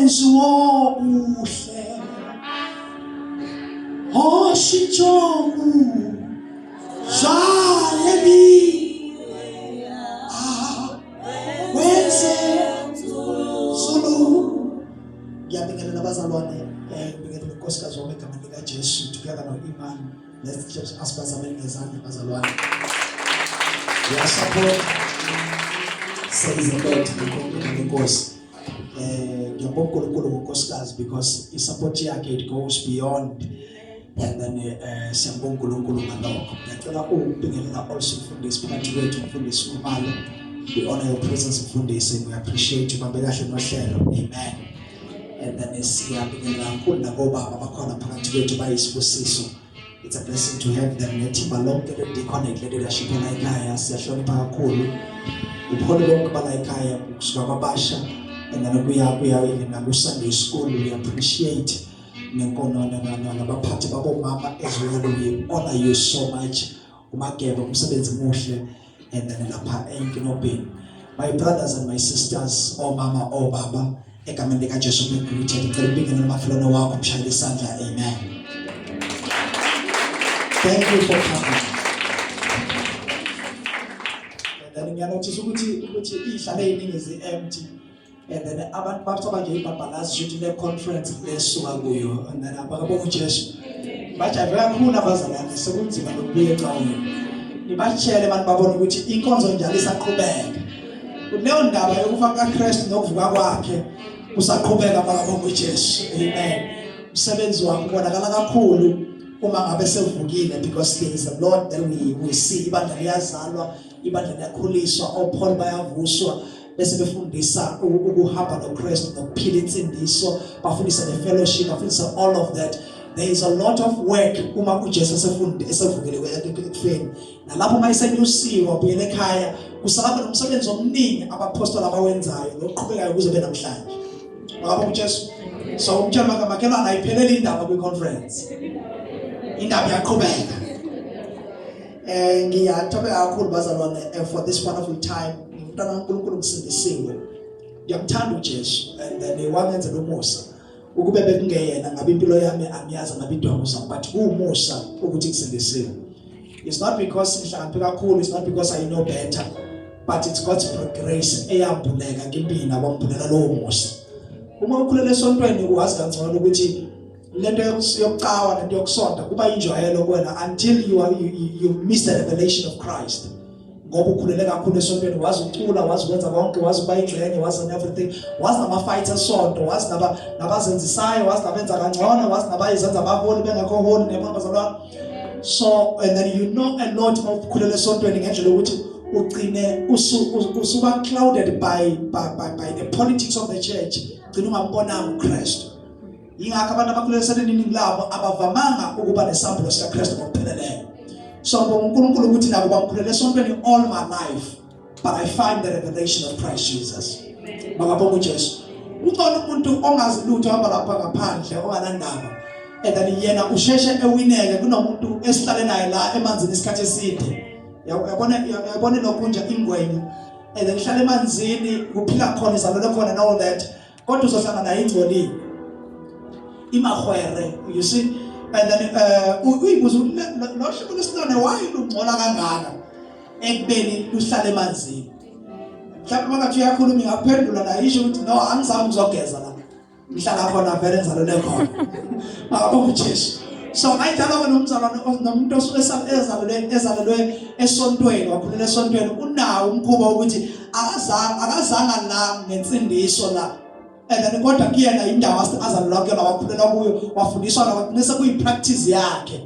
wenziwo uhle oshijoku jalebi wenze Zulu. Ngiyabingelela abazalwane ngibingelela unkosikazi wami egameni lika Jesu together no-Iman. Let's just asibazamele ngezandla abazalwane. We support says the Lord because ngiyabonga uNkulunkulu ngonkosikazi because i-support yakhe it goes beyond and then siyabonga uNkulunkulu ngalokho. Ngiyacela ukubingelela also umfundisi phakathi kwethu umfundisi uMalo. We honor your presence mfundisi. We appreciate you babeka kahle nohlelo. Amen. And then siyabingelela kakhulu nabobaba abakhona phakathi kwethu bayisibusiso. It's a blessing to have them. Nethimba lonke le-Deconnect leadership la ekhaya siyahlonipha kakhulu. Upholo lonke bala ekhaya kusuka kwabasha and then kuya even naku Sunday school. We appreciate nenkono nabaphathi babomama as well. We honor you so much. Umageba umsebenzi muhle and then lapha eNkinobeni. My brothers and my sisters, oh mama, oh baba, egameni lika Jesu ngikuthethe ngicela ubingelela umakhelwane wakho umshayele isandla. Amen. Thank you for coming. And then ngiyanotice ukuthi ihlale eziningi zi-empty. And then abantu bathaba nje ibhabhalazi ukuthi le conference lesuka kuyo. And then abakabona uJesu. Bajayive kakhulu abazalwane sekunzima nokubuya ecaweni. Nibashele abantu babone ukuthi inkonzo njalo isaqhubeka. Kuleyo ndaba yokufaka kaKristu nokuvuka kwakhe usaqhubeka abakabona uJesu. Amen. Umsebenzi wakhe ubonakala kakhulu uma ngabe sevukile because there is a Lord that we see. Ibandla liyazalwa, ibandla liyakhuliswa, oPaul bayavuswa bese befundisa ukuhamba noKristu nokuphila insindiso, bafundisa the fellowship, bafundisa all of that. There is a lot of work uma uJesu esevukile ekufeni. Nalapho mayisenyusiwe ubuyele ekhaya kusaba nomsebenzi omningi abaphostoli abawenzayo loqhubekayo kuze benamhlanje. Ngapha uJesu so umtshela makhelana ayiphelele indaba kwi-conference. Indaba yaqhubeka. Ngiyathokoza kakhulu bazalwane for this wonderful time. Umntana kaNkulunkulu umsindisiwe. Ngiyamthanda uJesu and then wamenza lomusa. Ukube bekungeyena ngabe impilo yami amiyazi ngabe idwangu zami but umusa ukuthi ngisindisiwe. It's not because ngihlakaniphe kakhulu, it's not because I know better, but it's God's grace eyambuleka ngimpina kwambulela lo musa. Uma ukhulele esontweni uwazi kangcono ukuthi lento yokucawa lento yokusonta kuba injwayelo kuwena until you miss the revelation of Christ. Ngoba ukhulele kakhulu esontweni wazi ucula, wazi ukwenza konke, wazi uba ingxenye, wazi on everything, wazi nama-fights esonto, wazi nabazenzisayo, wazi nabenza kangcono, wazi nabayenza abaholi bengekho holi nebazalwane. So and then you know a lot of khulele esontweni ngendlela ukuthi ugcine usuba clouded by the politics of the church. Ugcine ungambonanga uKristu. Yingakho abantu abakhulele esontweni labo abavamanga ukuba nesambulo sikaKristu ngokupheleleyo. So uNkulunkulu ukuthi nabo bamkhulele esontweni all my life, but I find the revelation of Christ Jesus. Bakabonga uJesu. Ukhona umuntu ongazi lutho hamba lapha ngaphandle onganandaba. And then yena usheshe ewineke kunomuntu esihlale naye la emanzini isikhathi eside. Yabona lokho nje ingwenya. And then ihlale emanzini kuphila khona izalwane khona and all that. Kodwa uzohlangana naye ingcolile. Imahwere, you see. And then uyibuza lo shebo lesinone why lungcola kangaka ekubeni luhlala emanzini. Mhlawumbe makathi uyakhuluma ngaphendula la isho ukuthi no angizange ngizogeza la. Ngihlala khona vele ngizalole khona. Bakabonga uJesu. So ayidala nomzalwane nomuntu ezalelwe esontweni wakhulela esontweni unawo umkhuba ukuthi akazanga la ngensindiso la. And then kodwa kuyena indawo azalelwa kuyona wakhulela kuyo wafundiswa nase kuyipractice yakhe.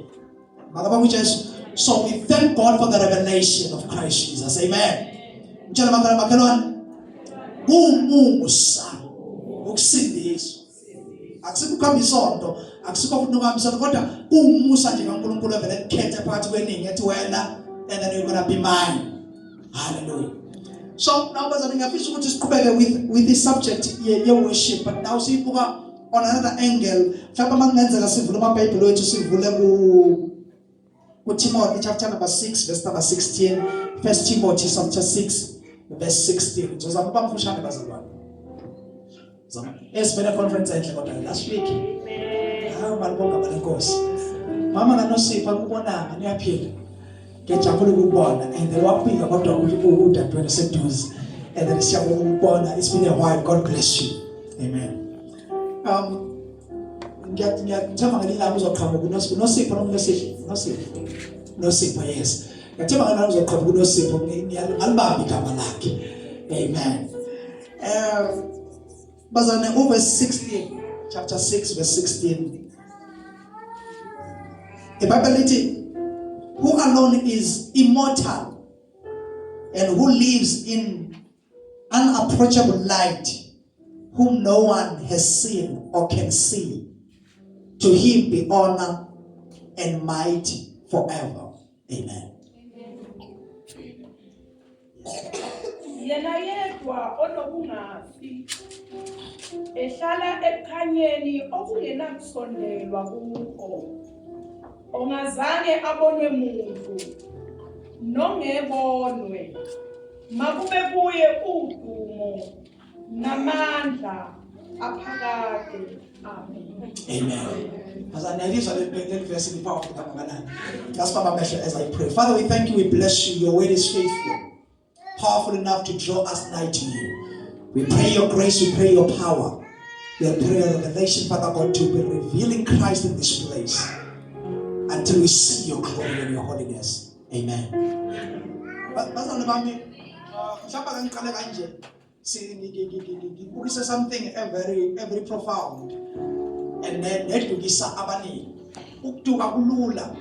Bakabonga uJesu. So we thank God for the revelation of Christ Jesus. Amen. Mtshela makhelwane umusa ukusindiswa. Akusikho kuhamba isonto, akusikho futhi nokuhamba isonto kodwa umusa nje kaNkulunkulu evele ekhethe phakathi kweningi ethi wena and then you're going to be mine. Hallelujah. So now bazalwane ngiyafisa ukuthi siqhubeke with this subject ye worship, but now sibuka on another angle. Mhlawumbe mangenzeka sivule amabhayibheli wethu sivule ku Timothy chapter number 6 verse number 16. 1 Timothy chapter 6 verse 16. Ngizozama ukuba mfushane bazalwane. esivela conference enhle kodwa last week hawu malibonga balenkosi mama kaNosipho akubonanga niyaphila ngejabula ukubona and then wafika kodwa udadewenu seduze and then siyabonga ukubona it's been a while. God bless you. Amen. Ngiyathemba ngelilanga uzoqhamuka kuNosipho Nosipho yes ngiyathemba ngelilanga uzoqhamuka kuNosipho ngiyalibamba igama lakhe. Amen. Bazane verse 16 chapter 6 verse 16 the Bible says who alone is immortal and who lives in unapproachable light, whom no one has seen or can see. To him be honor and might forever. Amen. Yena yedwa onobungafi ehlala ekhanyeni okungenakusondelwa kuwo ongazange abonwe muntu nongebonwe makube kuye udumo namandla aphakade. Amen. Amen. As I read that verse in the power of the that's Papa Mesha as I pray. Father, we thank you, we bless you. Your word is faithful, powerful enough to draw us nigh to you. We pray your grace, we pray your power. We pray your revelation, Father God, to be revealing Christ in this place until we see your glory and your holiness. Amen. Something very profound. And then edukisa abaningi ukuduka kulula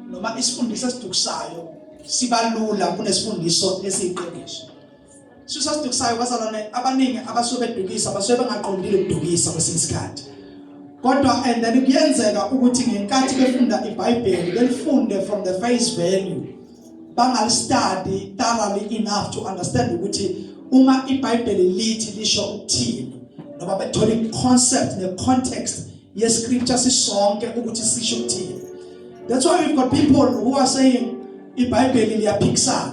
noma isifundisa sidukisayo sibalula kunesifundiso esiqiniso. Sisasidukisayo bazalwane abaningi abasuke bedukisa basuke bengaqondile ukudukisa kwesinsikhathi. Kodwa and then kuyenzeka ukuthi ngenkathi befunda iBhayibheli belifunde from the face value bangali-study thoroughly enough to understand ukuthi uma iBhayibheli lithi lisho ukuthini noma bethola i-concept ne-context ye-scripture sisonke ukuthi sisho ukuthini. That's why we've got people who are saying iBhayibheli liyaphikisana.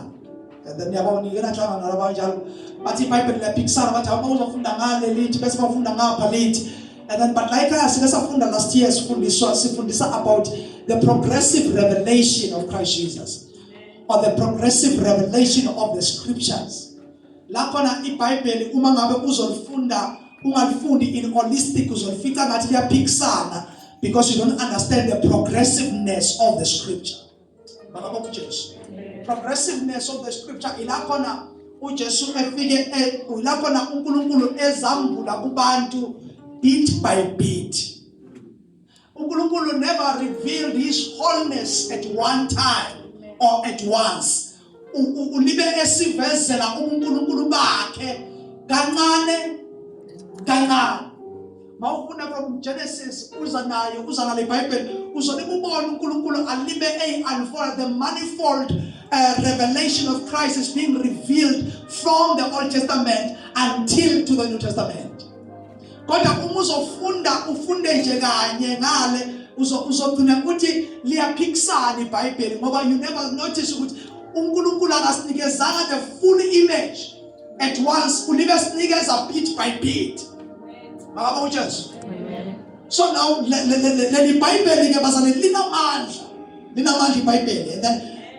And then yabona ngena nhlanga nalabanjalo bathi iBhayibheli liyaphikisana bathi awuba uzofunda ngale lithi bese bafunda ngapha lithi. And then but like us lesafunda last year sifundisa about the progressive revelation of Christ Jesus or the progressive revelation of the scriptures. Lakhona iBhayibheli uma ngabe uzolifunda ungalifundi in holistic uzolifika ngathi liyaphikisana because you don't understand the progressiveness of the scripture. Bakabo kuJesu. Progressiveness of the scripture ilakhona uJesu efike ilakhona uNkulunkulu ezambula kubantu bit by bit. uNkulunkulu never revealed his wholeness at one time or at once. Ulibe esivezela uNkulunkulu bakhe kancane kancane. Mawufuna from Genesis uza nale iBhayibheli uzole ubone uNkulunkulu alibe unfold the manifold revelation of Christ is being revealed from the Old Testament until to the New Testament. Kodwa uma uzofunda ufunde nje kanye ngale uzogcina ukuthi liyaphikisana iBhayibheli ngoba you never notice ukuthi uNkulunkulu akasinikezanga the full image at once, ulibe sinikeza bit by bit. Makaba uJesu. So now le iBhayibheli ke bazane linamandla iBhayibheli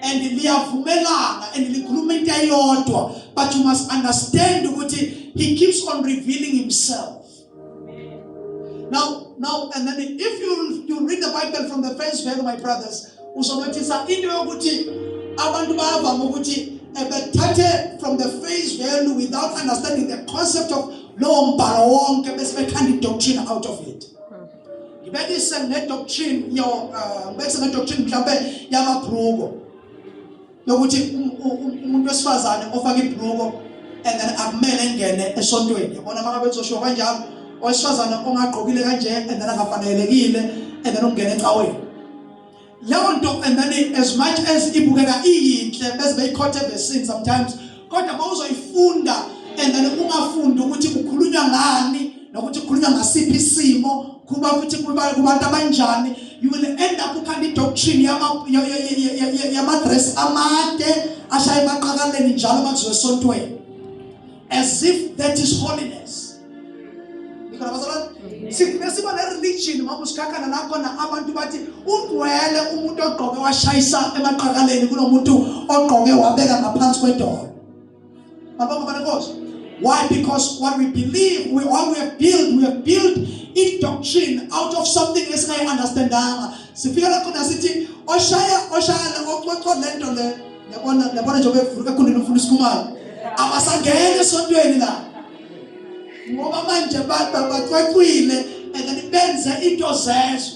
and liyavumelana and likhuluma into eyodwa, but you must understand ukuthi he keeps on revealing himself. Now and then if you read the Bible from the first verse, my brothers, uzonotisa into yokuthi abantu bayavama ukuthi bethathe from the face value without understanding the concept of lowo mbhalo wonke bese bekhanda doctrine out of it. Ngibekise ne-doctrine ne-doctrine mhlawumbe yamabhruko yokuthi umuntu wesifazane ofaka ibhruko and then akumele engene esontweni. Yabona manje bezosho kanjalo owesifazane ongagqokile kanje and then akafanelekile and then ungena ecaweni. Leyo nto and then as much as ibukeka iyinhle bese beyikhothe verse sometimes kodwa mawuzoyifunda and then ungafundi ukuthi kukhulunywa ngani nokuthi kukhulunywa ngasiphi isimo kuba futhi kubantu abanjani, you will end up ukhanda idoctrine yamadress amade ashaye baqakaleni njalo makuzosontweni as if that is holiness. Siba ne-religion mamusikhakhana nakhona abantu bathi ungcwele umuntu ogqoke washayisa emaqakaleni kunomuntu ogqoke wabeka ngaphansi kwedolo. Why? Because what we believe, what we have built in doctrine out of something esingay understandanga. Sifika la khona sithi oshaya oxoxo lento le yabona nje ekundini ufuna isikhumalo abasangena esontweni la ngoba manje baxwexwile and then benze into zezo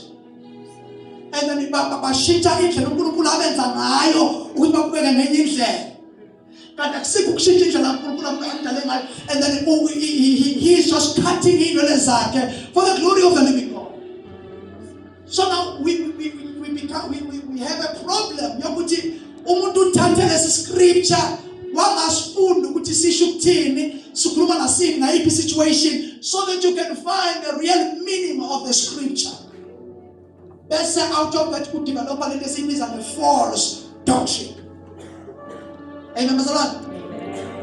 and then bashitsha indlela uNkulunkulu abenza ngayo ukuthi bakubeke ngenye indlela. And then he is just cutting in for the glory of the living God. So now we have a problem. Yokuthi umuntu uthathe lesi scripture wangasifunda ukuthi sisho ukuthini sikhuluma nasini ngayiphi situation so that you can find the real meaning of the scripture. Bese out of that could develop a little thing a false doctrine. Amen.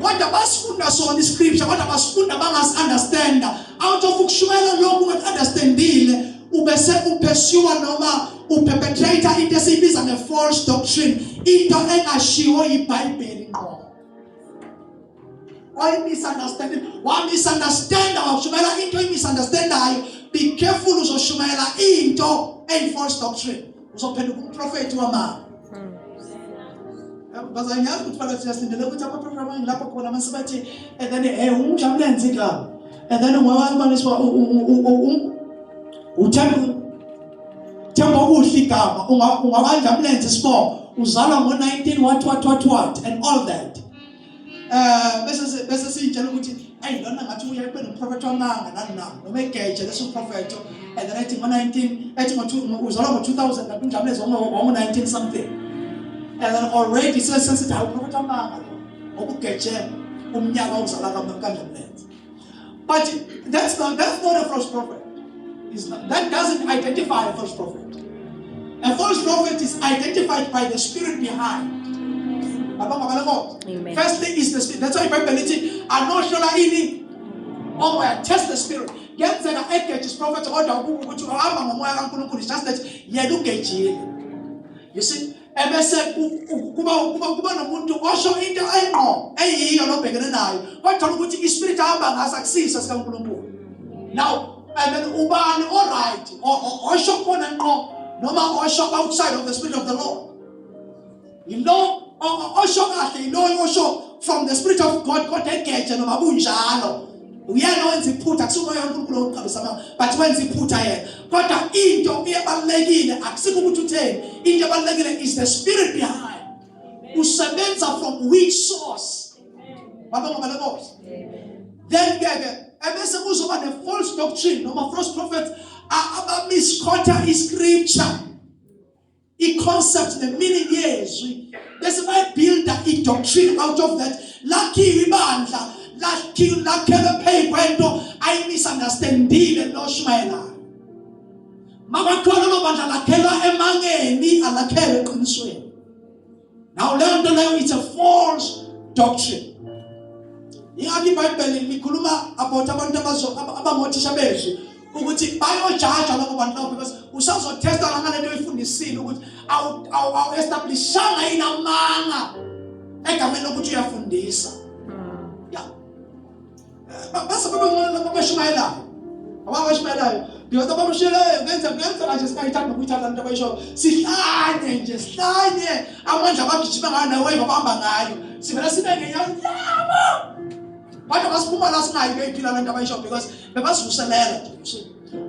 What the basifunda so the scripture, what the basifunda bangas understand out of ukushumayela lokhu understandile ubese upursue noma uperpetrate into esibiza nge false doctrine into engashiwo iBhayibheli ngqo. Why misunderstanding? Why misunderstand ukushumayela into emisunderstandayo? Be careful uzoshumayela into a false doctrine. Uzophenduka umprofeti wamanga. Bazanyazi ukuthi phakathi siyasindele ukuthi ama-program ngilapho khona masibathi and then umjamlenze igama and then ungawabaniswa uthemba ukuhle igama ungabanjamlenze sibongo uzalwa ngo-19 what and all that bese siyitshela ukuthi hayi lona ngathi uya kube nomprofethi wamanga nani noma egeje leso profeto and then ethi uzalwa ngo-2000 kanti umjamlenze wango-19 something. And then already says sensitive prophet amanga okugeje umnyaka uzala kaMkandlamlenze. But that's not a false prophet. That doesn't identify a false prophet. A false prophet is identified by the spirit behind. Amen. Firstly is the spirit. That's why Bible anoshela ini test the spirit. Ngenzeka egeje prophet kodwa ukuthi uhamba ngomoya kaNkulunkulu just that yena ugejile. You see, ebese kuba nomuntu osho into engqo eyiyo lobhekene nayo kodwa ukuthi ispirit ahamba ngaso akusisa sikaNkulunkulu. Now and then ubani all right osho khona ngqo noma osho outside of the spirit of the Lord. You know osho kahle, you know osho from the spirit of God egeje noma bunjalo. Uyena wenza iphutha kusuka yoNkulunkulu oqabisana but wenza iphutha yena kodwa into ebalekile akusikho ukuthi utheni into ebalekile is the spirit behind usebenza from which source then ebese kuzoba ne false doctrine noma false prophet abamisquota iscripture i-concept the meaning yezwi bese bayibuilda i-doctrine out of that lakhiwe ibandla lakhele pay kwento ayimisunderstandile lo shumayelayo mabakhona lo bandla lakhelwa emangeni alakhele eqinisweni. Now learn to know it's a false doctrine. Ingakho iBhayibheli likhuluma about abantu abangothisha bezwi ukuthi bayojaja labo bantu labo because usazotesta ngalento oyifundisile ukuthi awu establishanga inamanga egameni lokuthi uyafundisa. Base babashumayelayo abashumayelayo because abashumayelayo benza kanje sikayithanda ukuyithatha into abayisho sihlanye nje sihlanye amandla abagijima ngayo nawe babamba ngayo sivela sibenge yabo kodwa basiphuma la singayi beyiphila lento abayisho because bebazivuselela nje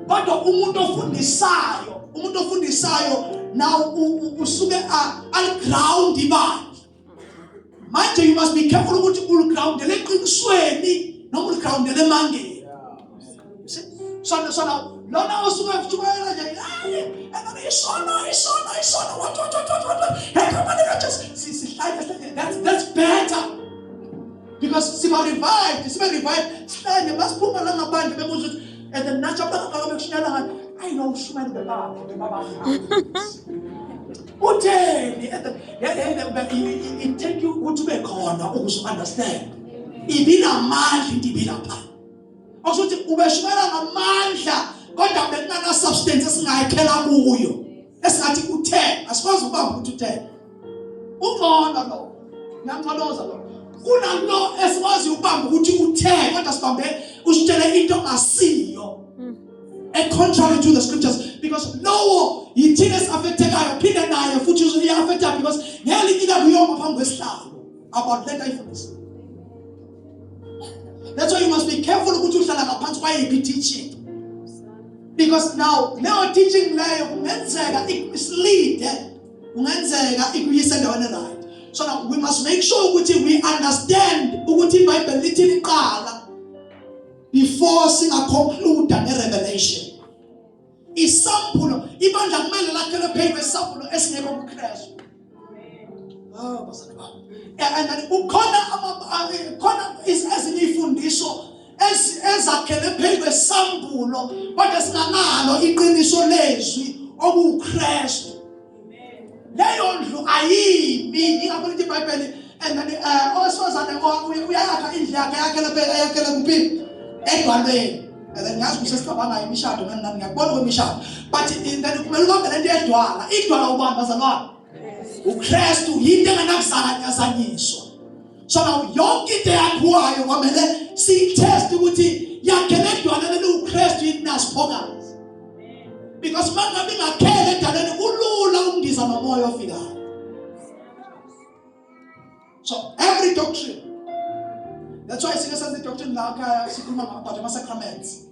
kodwa umuntu ofundisayo now usuke al-ground ibandla manje you must be careful ukuthi ul-ground leqinisweni noma ul-ground lemangeni. So now lona osuke kuthumela nje and isono what that's better because siba revived sihlanye basiphuma la ngaphandle bebuza ukuthi and then nacha baka bekushinyana ngathi I know ushumela bebaba utheni it take you ukuthi bekhona ukuze understand ibina amandla into ibila pha akuthi ubeshumela ngamandla singayikhela kuyo esingathi u10 asikwazi ukubamba ukuthi u10 ungcono lo ngiyamncoloza lo kunalo esikwazi ukubamba ukuthi u10 kodwa sibambe usitshele into ngasiyo contrary to the scriptures because lowo yithina esiaffectekayo phinde naye futhi uyaffecta because ngelinye kuyoma phambi kwesihlalo about let ifundisa. That's why you must be careful ukuthi uhlala ngaphansi kwayiphi teaching because now leyo teaching leyo kungenzeka isilide kungenzeka ikuyise endaweni right. So now we must make sure ukuthi we understand ukuthi iBhayibheli lithi liqala before singa conclude ngerevelation. Isambulo ibandla kumele lakhele phezu kwesambulo esingekho kuKristu. Oh basana baba. And then khona ezinye ifundiso ezakhele phezu kwesambulo kodwa singanalo iqiniso lezwi okuKristu. Leyo ndlu ayimi ingakho lithi iBhayibheli and then osozana uyayakha indlu yakhe yakhele kuphi edwalweni. And then ngiyazi kusesicabanga imishado ngani ngiyakubona kwemishado but then kumele ubambe lento edwala idwala ubani bazalwane uKristu yinto engenakuzanyazanyiswa. So now yonke into yakhiwayo kwamele siyitest ukuthi yakhele edwala leli uKristu yini nasiphokazi because mangabe ingakhele edwaleni kulula ukundiza nomoya ofikayo. So every doctrine, that's why singers the doctrine like about the sacraments,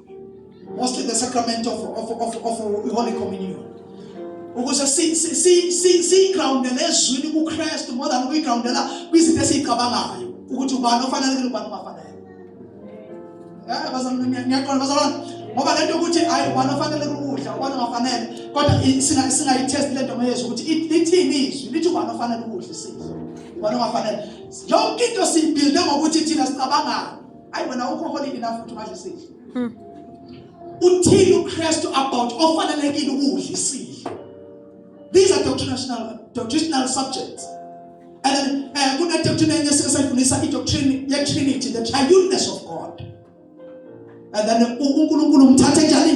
mostly the sacrament of Holy Communion. Ukuze si ground leswini kuKristu more than we ground la kwizinto esicabangayo ukuthi ubani ofanele ubani ongafanele. Ngiyaqonda bazalwane ngoba lento ukuthi hayi ubani ofanele ukudla ubani ongafanele kodwa singayitest lento ngezwe ukuthi ithini izwi lithi ubani ofanele ukudla isidlo ubani ongafanele. Yonke into siyibuild ngokuthi thina sicabangayo hayi wena ukho holy enough ukuthi ungadla isidlo. Uthini uKristu about ofanelekile ukudla isidlo. These are doctrinal subjects. And then kuna doctrine yesifundisa doctrine ye Trinity, the triuneness of God. And then uNkulunkulu umthathe njani?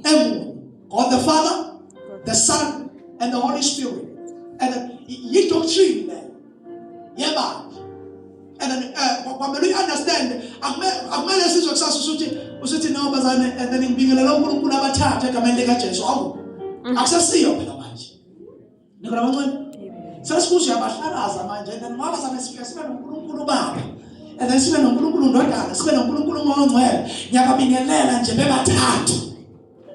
Emunye. God the Father, the Son, and the Holy Spirit. And then ye doctrine there. Yeba. And then when you understand, akumele sizwe kusasa usuthi no bazane and then ngibingelela uNkulunkulu abathathe egameni likaJesu awu. Akusasiyo phela manje. Nikona bancane. Sesikuze yabahlalaza manje and then ngoba sana sibe noNkulunkulu Baba. And then sibe noNkulunkulu Ndodana, sibe noNkulunkulu Ngcwele. Ngiyababingelela nje bebathathu.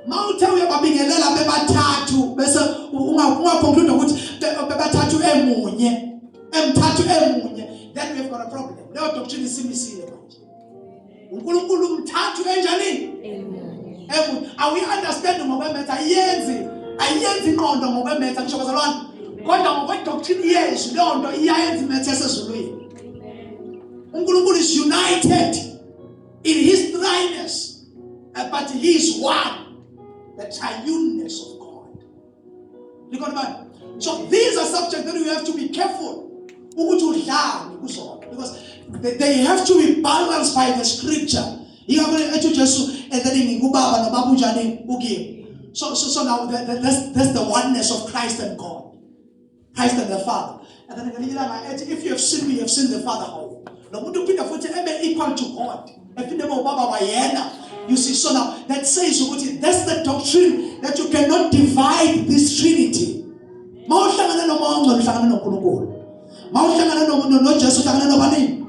Mawuthe uyababingelela bebathathu bese ungaconclude ukuthi bebathathu emunye. Emthathu emunye. Then we have got a problem. Leyo doctrine isimisile manje. uNkulunkulu umthathu enjani? Emunye. Are we understanding ngokwemetha ayenzi inqondo ngokwemetha ngisho bazalwane kodwa ngokwedoctrine yethu leyo nto iyayenza imethe esezulwini. uNkulunkulu is united in his threeness but he is one, the triuneness of God. So these are subjects that we have to be careful ukuthi udlale kuzona because they have to be balanced by the scripture. Yingakho Jesu ethelingi ubaba nobaba unjani ukini. So now that's the oneness of Christ and God, Christ and the Father. And then if you have sinned, we have seen the Father how. Nomuntu uphinda futhi ebe equal to God. Ephinde ubaba wayena. You see, so now that says that's the doctrine that you cannot divide this Trinity. Mawuhlangana noMngcwele uhlangana noNkulunkulu. Mawuhlangana noJesu uhlangana nobani?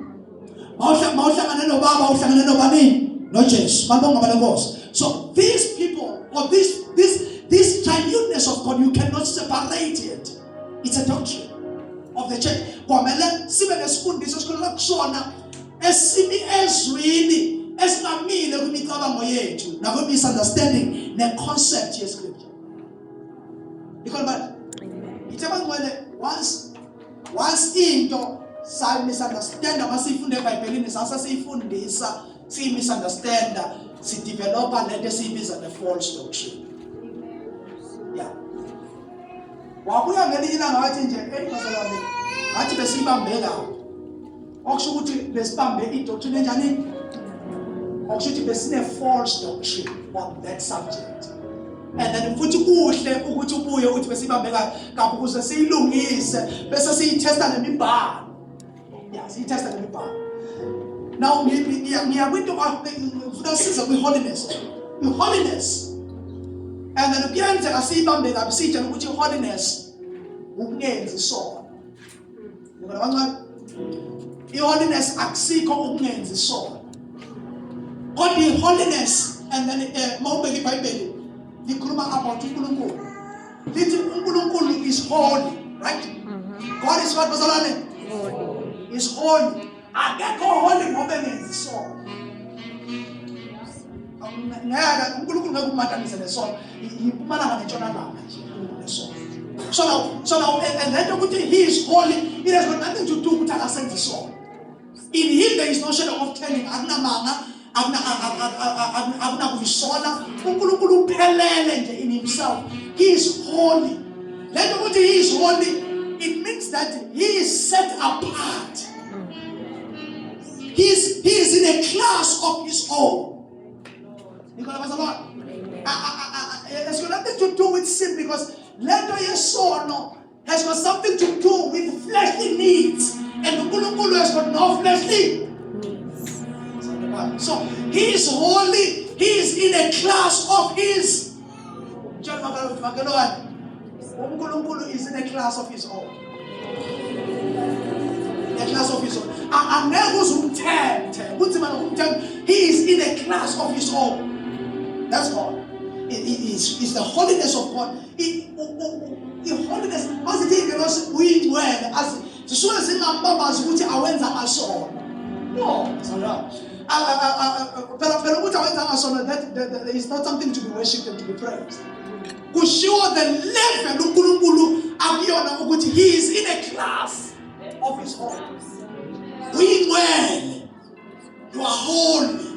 Mawuhlangana nobaba uhlangana nobani? NoJesu. Mabonga balenkosi. So these people or this triuneness of God, you cannot separate it. It's a doctrine of the church. Kwamele sibe nesifundiso esikhuluma kusona esimi ezwini esingamile kwimicabango yethu nakho misunderstanding ne-concept ye-scripture. Because but once into sayi misunderstand masiyifunde eBhayibhelini sasiyifundisa siyi-misunderstand sidevelopa lento esiyibiza ne-false doctrine. Yeah. Wabuya ngelinye ilanga wathi nje bazalwane ngathi besibambe lapho. Okusho ukuthi besibambe idoctrine enjani? Okusho ukuthi besine false doctrine on that subject. and then futhi kuhle ukuthi ubuye uthi besibambe kabi ukuze siyilungise bese siyitesta nemibhalo. Yeah, siyitesta nemibhalo. Now ngiyabinto ufuna siza kwi-holiness. I-holiness. And then kuyenzeka siyibambe kabi sitshela ukuthi i-holiness ukungenzi isono. Ngibona kancane. I-holiness akusikho ukungenzi isono. Kodwa i-holiness and then mawubeka iBhayibheli likhuluma about uNkulunkulu. Lithi uNkulunkulu is holy, right? God is what bazalwane? Holy. Is holy. Akekho holy ngoba engenzi isono. Ngeke uNkulunkulu ngeke umatanise nesono. Iphumana ngentshonalanga nje nesono. So now and then ukuthi he is holy, it has got nothing to do with akasenze isono. In him there is no shadow of turning. Akunamanga, akunakuyisola. uNkulunkulu uphelele nje in himself. He is holy. Let ukuthi he is holy, it means that he is set apart. He is in a class of his own. It's got nothing to do with sin, because later yesono has got something to do with fleshly needs, and uNkulunkulu has got no fleshly needs. So he is holy. He is in a class of his. uNkulunkulu is in a class of his own. A class of his own. He is in a class of his own. That's God. It's the holiness of God. The holiness, as it is, we well as soon as in our members which are when our soul. No, that is not something to be worshipped and to be praised. To show the level of he is in a class of his own. We well, you are holy.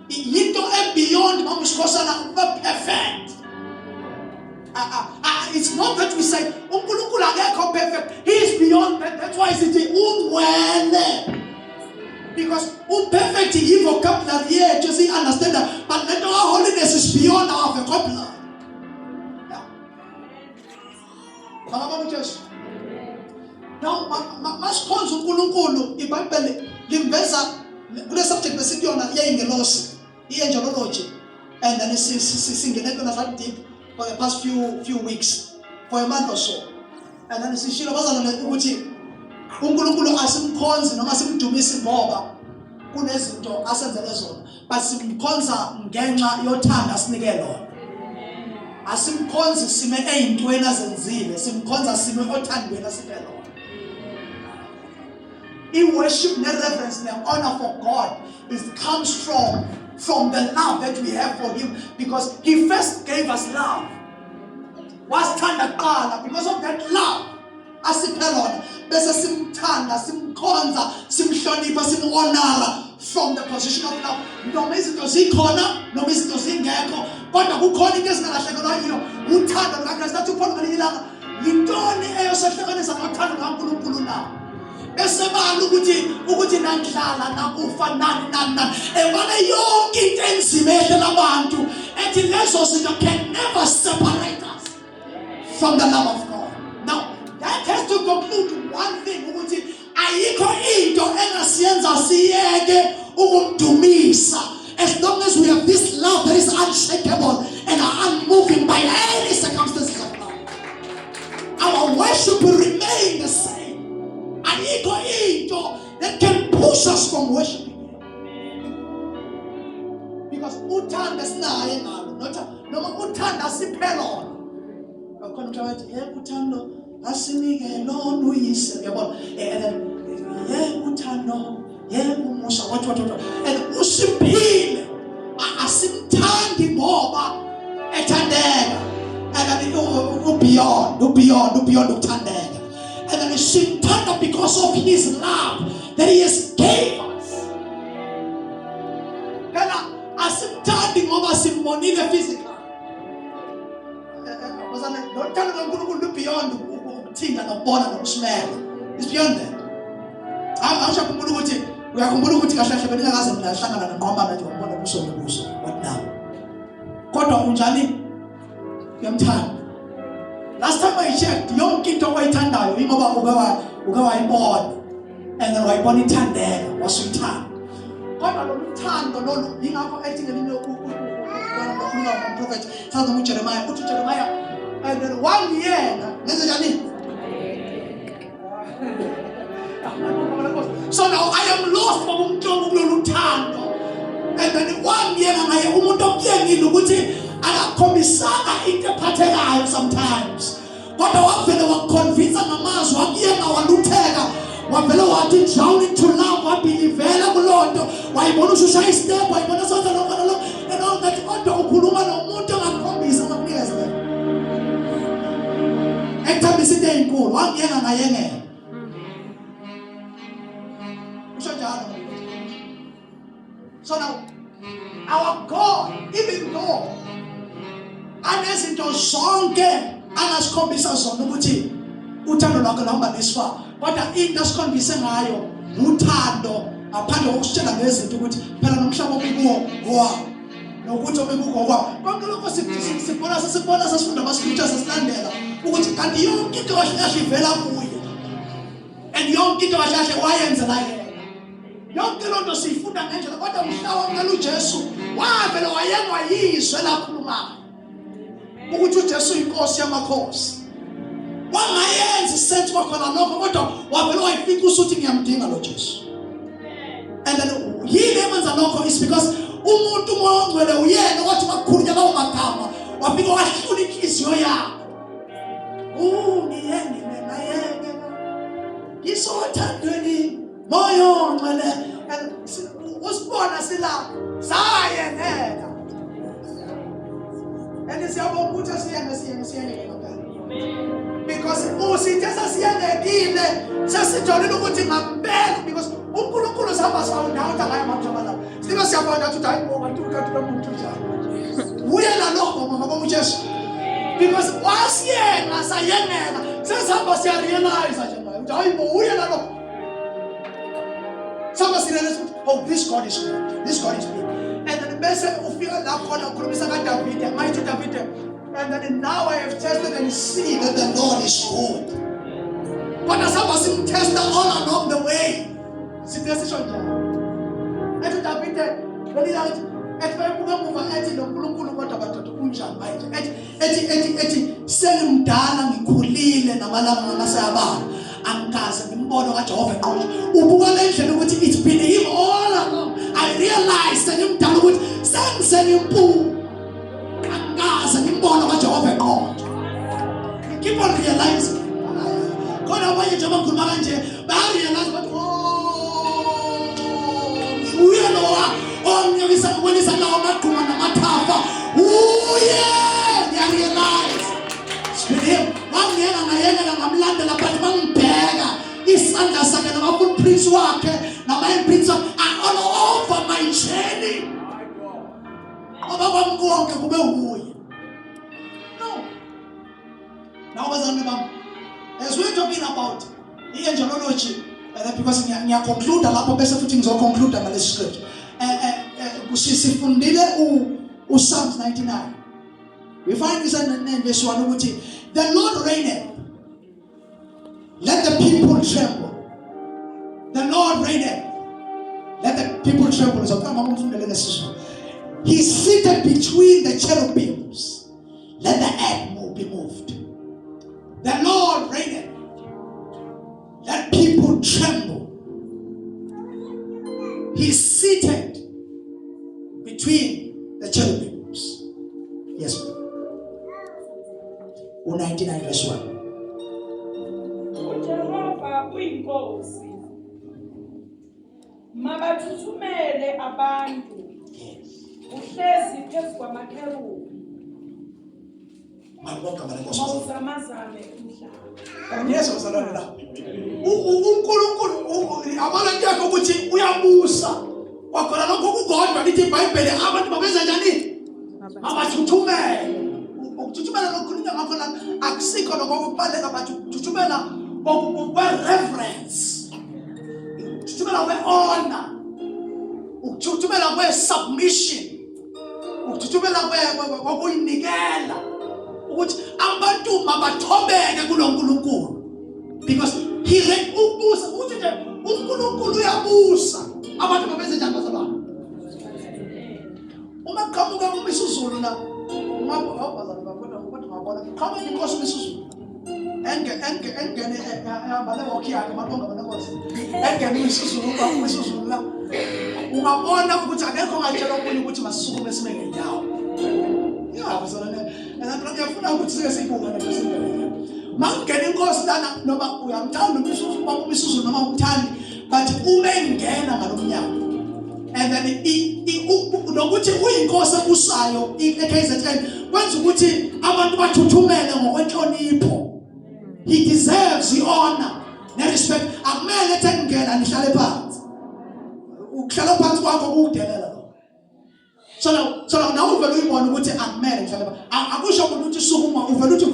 Little and beyond perfect. It's not that we say perfect. He is beyond that. That's why it's well. Because perfect is vocabulary here, just understand that. But let our holiness is beyond our vocabulary. Now, must cause uNkulunkulu iBhayibheli limveza kule subject besikuyona yengelosi, iangelology, and then singene kona that deep for the past few weeks, for a month or so. And then sishilo bazalwane ukuthi uNkulunkulu asimkhonzi noma simdumisi ngoba kunezinto asenzele zona, but simkhonza ngenxa yothanda sinike lona. Asimkhonzi sime eyintweni azenzile, simkhonza sime othandweni asike lona. In worship, the reverence, the honor for God comes from the love that we have for him, because he first gave us love. Was tanda qala, because of that love. Asiphelona bese simthanda, simkhonza, simhlonipha, simhonora from the position of love. Noma izinto zikhona, noma izinto zingekho, kodwa kukhona into ezingalahlekelwa yiyo uthando lukaKristu. Athi uPaul ngelilanga, yintoni eyosehlukanisa nothando lukaNkulunkulu na? Esebala ukuthi nandlala nakufa nani ebale yonke into enzima ehlela abantu ethi lezo zinto can never separate us from the love of God. Now that has to conclude one thing, ukuthi ayikho into engasiyenza siyeke ukumdumisa, as long as we have this love that is unshakable and unmoving by any circumstances of life. Our worship will remain the same. Ayikho into that can push us from worshiping him, because uthanda sinaye ngalo noma uthanda siphelona. Akhona umuntu athi uthando asinike lona uyise, yabona, uthando umusa what and usiphile asimthandi ngoba ethandeka, and then beyond ukuthandeka. And then she turned up because of his love that he has gave us. Kana asimthandi ngoba simbonile physical. Wasana nothando kaNkulunkulu beyond ukuthinga nokubona nokusmela. It's beyond that. Awusakhumbula ukuthi uyakhumbula ukuthi kahle kahle beningakaze mnahlangana neNqwamana nje wabona ubuso nobuso. What now? Kodwa unjani? Uyamthanda. Last time I checked, yonke into oyithandayo ingoba uke wayibona and then wayibona ithandeka wasuyithanda. Kodwa lo luthando lolu ingakho ethi ngelinye ukukhuluma ngomprofeti thanda uJeremiah uthi Jeremiah and then 1 year ngenze njani? So now I am lost ngokumntombo kulolu thando. And then 1 year ngaye umuntu okuyengile ukuthi akakhombisanga into ephathekayo sometimes. Kodwa wavele wakuconvince ngamazwi akuyenga walutheka. Wavele wathi drown into love wabelivela kulonto. Wayibona ushaya istep wayibona sonke lokho and all that kodwa ukhuluma nomuntu ongakhombisa ngokunikeza. Ekuthambisa into eyinkulu wangiyenga ngayengela. So now, our God, even though anezinto zonke angasikhombisa zona ukuthi uthando lwakhe luhamba nesifana, kodwa into asikhombise ngayo uthando ngaphandle kokusitshela ngezinto ukuthi phela nomhlaba obikuwo ngowabo nokuthi obikuwo ngowabo. Konke lokho sibona sesifunda ama-scriptures sesilandela ukuthi kanti yonke into kahle ivela kuye and yonke into kahle wayenzela yena. Yonke lonto siyifunda ngendlela kodwa mhla wamukela uJesu wavele wayengwa yizwe lakhulumayo ukuthi uJesu inkosi yamakhosi. Wangayenzi sense kwakhona lokho kodwa wavele wayifika usuthi ngiyamdinga lo Jesu. And then yini emenza lokho is because umuntu umoya ongcwele uyena wathi makukhulunywa lawo magama wafika wahlula inhliziyo yakho. Ngiyenge mina yenge ngisothandweni moya ongcwele usibona sila sayengeka. And siyabonga ukuthi siyenge because usithetha siyengekile sesijolile ukuthi ngempela because uNkulunkulu sihamba sawundawutha ngayo mamjabalala. Sibe siyabona ukuthi ayibonga ukuthi lo muntu njani. Uyela lokho ngoba uJesu because wasiyenga sayengeka sesihamba siyarealize nje ukuthi ayibonga uyela lokho. Somebody realize, oh, this God is good. This God is good. And then the person who feel that God is David, mighty David. And then now I have tested and see that the Lord is good. But as I was tested all along the way, see this is on David. When he had at my move at the Lulu, what about the Punja? Eti selim dala ngikhulile namalanga ngasaba. Angkaza ngimbono kaJehova eqoqo ubuka lendlela ukuthi it's been him all along. I realized that ngimdala ukuthi sengimpu angkaza ngimbono kaJehova eqoqo. Keep on realizing khona abanye nje bakhuluma kanje bayarealize but uye lowa onyekisa ukwenisa lawo maqhuma namathafa uye ngiyarealize sibili wangena ngayena ngamlandela but mangibheka isandla sakhe nama-footprints wakhe nama-imprints are all over my journey. Ngoba kwami konke kube uye. No. Now bazalwane bami, as we're talking about i-angelology, because ngiyaconclude lapho bese futhi ngizoconclude ngalesi script. Sifundile uPsalms 99. We find this in verse 1 ukuthi the Lord reigneth. Let the people tremble. The Lord reigneth. Let the people tremble. So He's seated between the cherubims. Let the earth be moved. The Lord reigneth. Let people tremble. He's seated between the cherubims. Yes, ma'am. 99 verse 1. uJehova uyinkosi. Mabathuthumele abantu. Uhlezi phezu kwamakherubi. Mawuzamazame umhlaba. Yes, bazalwane la. uNkulunkulu abala yakho ukuthi uyabusa. Wakhona lokho kugodwa lithi iBhayibheli abantu babenza njani? Abathuthumele. Ukuthuthumela lokukhulunywa ngakho la akusikho lokubaleka but ukuthuthumela reverence. Ukuthuthumela honor. Ukuthuthumela submission. Ukuthuthumela kokuyinikela. ukuthi abantu mabathobeke kuloNkulunkulu because he ubusa uthi nje uNkulunkulu uyabusa abantu mabenze njani bazalwane uma qhamuka uMisuzulu la ungabazali babona ukuthi ngabona qhamuka inkosi uMisuzulu engene ehamba lewalk yakhe mabonga abanenkosi engene uMisuzulu uMisuzulu la ungabona ukuthi akekho ngatshela omunye ukuthi masisukume sibe ngenyawo bazalwane ngiyafuna ukuthi sike sibuka nesindlela mangena inkosi lana noma uyamthanda uMisuzulu noma umthandi but uma engena ngalomnyango and then nokuthi uyinkosi ebusayo eKZN kwenza ukuthi abantu bathuthumele ngokwenhlonipho. He deserves the honor ne respect. Akumele ethi engena nihlale phansi. Ukuhlala phansi kwakho ukudelela lo. So now uvela uyibona ukuthi akumele nihlale phansi. Akusho ukuthi sukuma uvela uthi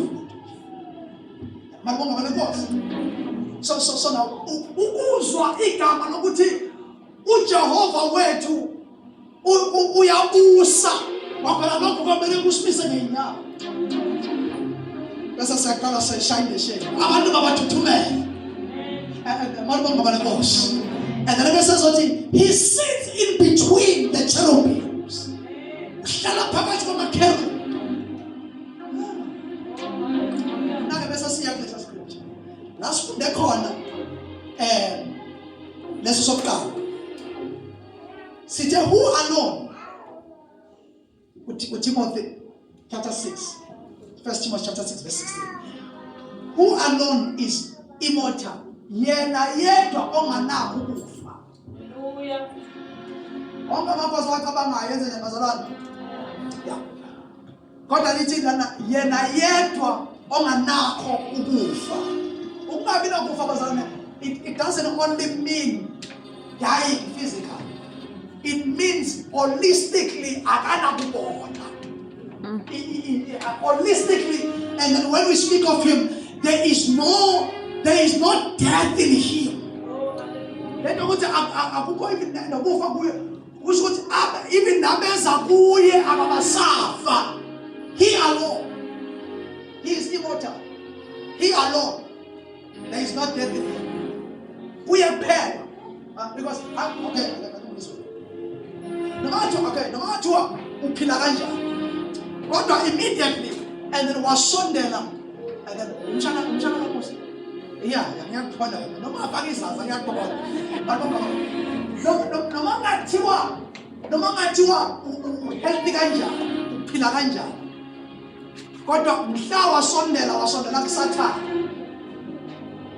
mabonga abanenkosi. So now ukuzwa igama lokuthi uJehova wethu uyabusa waphela lokho kwamele kusimise ngeenyawo bese siyaqala seshine shame abantu babathuthumele mabonga abanenkosi and then bese sothi he sits in between the cherubims uhlala phakathi kwamakerubi nake bese siya kulesa scripture la sifunde khona leso sokuqala sithi who alone with Timothy chapter 6 1 Timothy chapter 6 verse 16 who alone is immortal yena yedwa onganakho ukufa haleluya wonke amakhosi wacabanga yenze njengazalwane ya kodwa lithi lana yena yedwa onganakho ukufa ukungabi nakufa bazalwane it doesn't only mean dying physically. It means holistically akanakubona. Holistically, and then when we speak of him, there is no death in him. Even he alone, he is immortal. He alone, there is not death in him. We are paired because okay. No matter what, uphila kanjani. Kodwa immediately and then wasondela and then umshana kamusi. Yeah, ngiyakubona noma afaka izaza ngiyakubona. Noma ngathiwa healthy kanjani, uphila kanjani. Kodwa mhla wasondela kuSathane.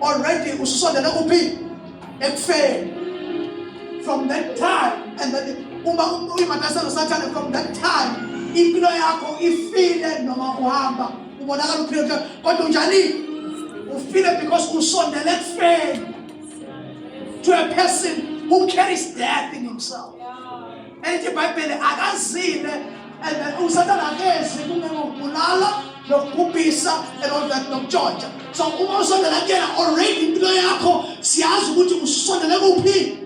Already ususondela kuphi? Ekufeni. From that time and then uyimatasela uSathane from that time impilo yakho ifile noma uhamba ubonakala uphile kodwa njani ufile because usondele ekufeni to a person who carries death in himself and iBhayibheli akazile and then uSathane akezi kungekubulala nokubhisa and all that nokujonja so uma usondela kuyena already impilo yakho siyazi ukuthi usondele kuphi.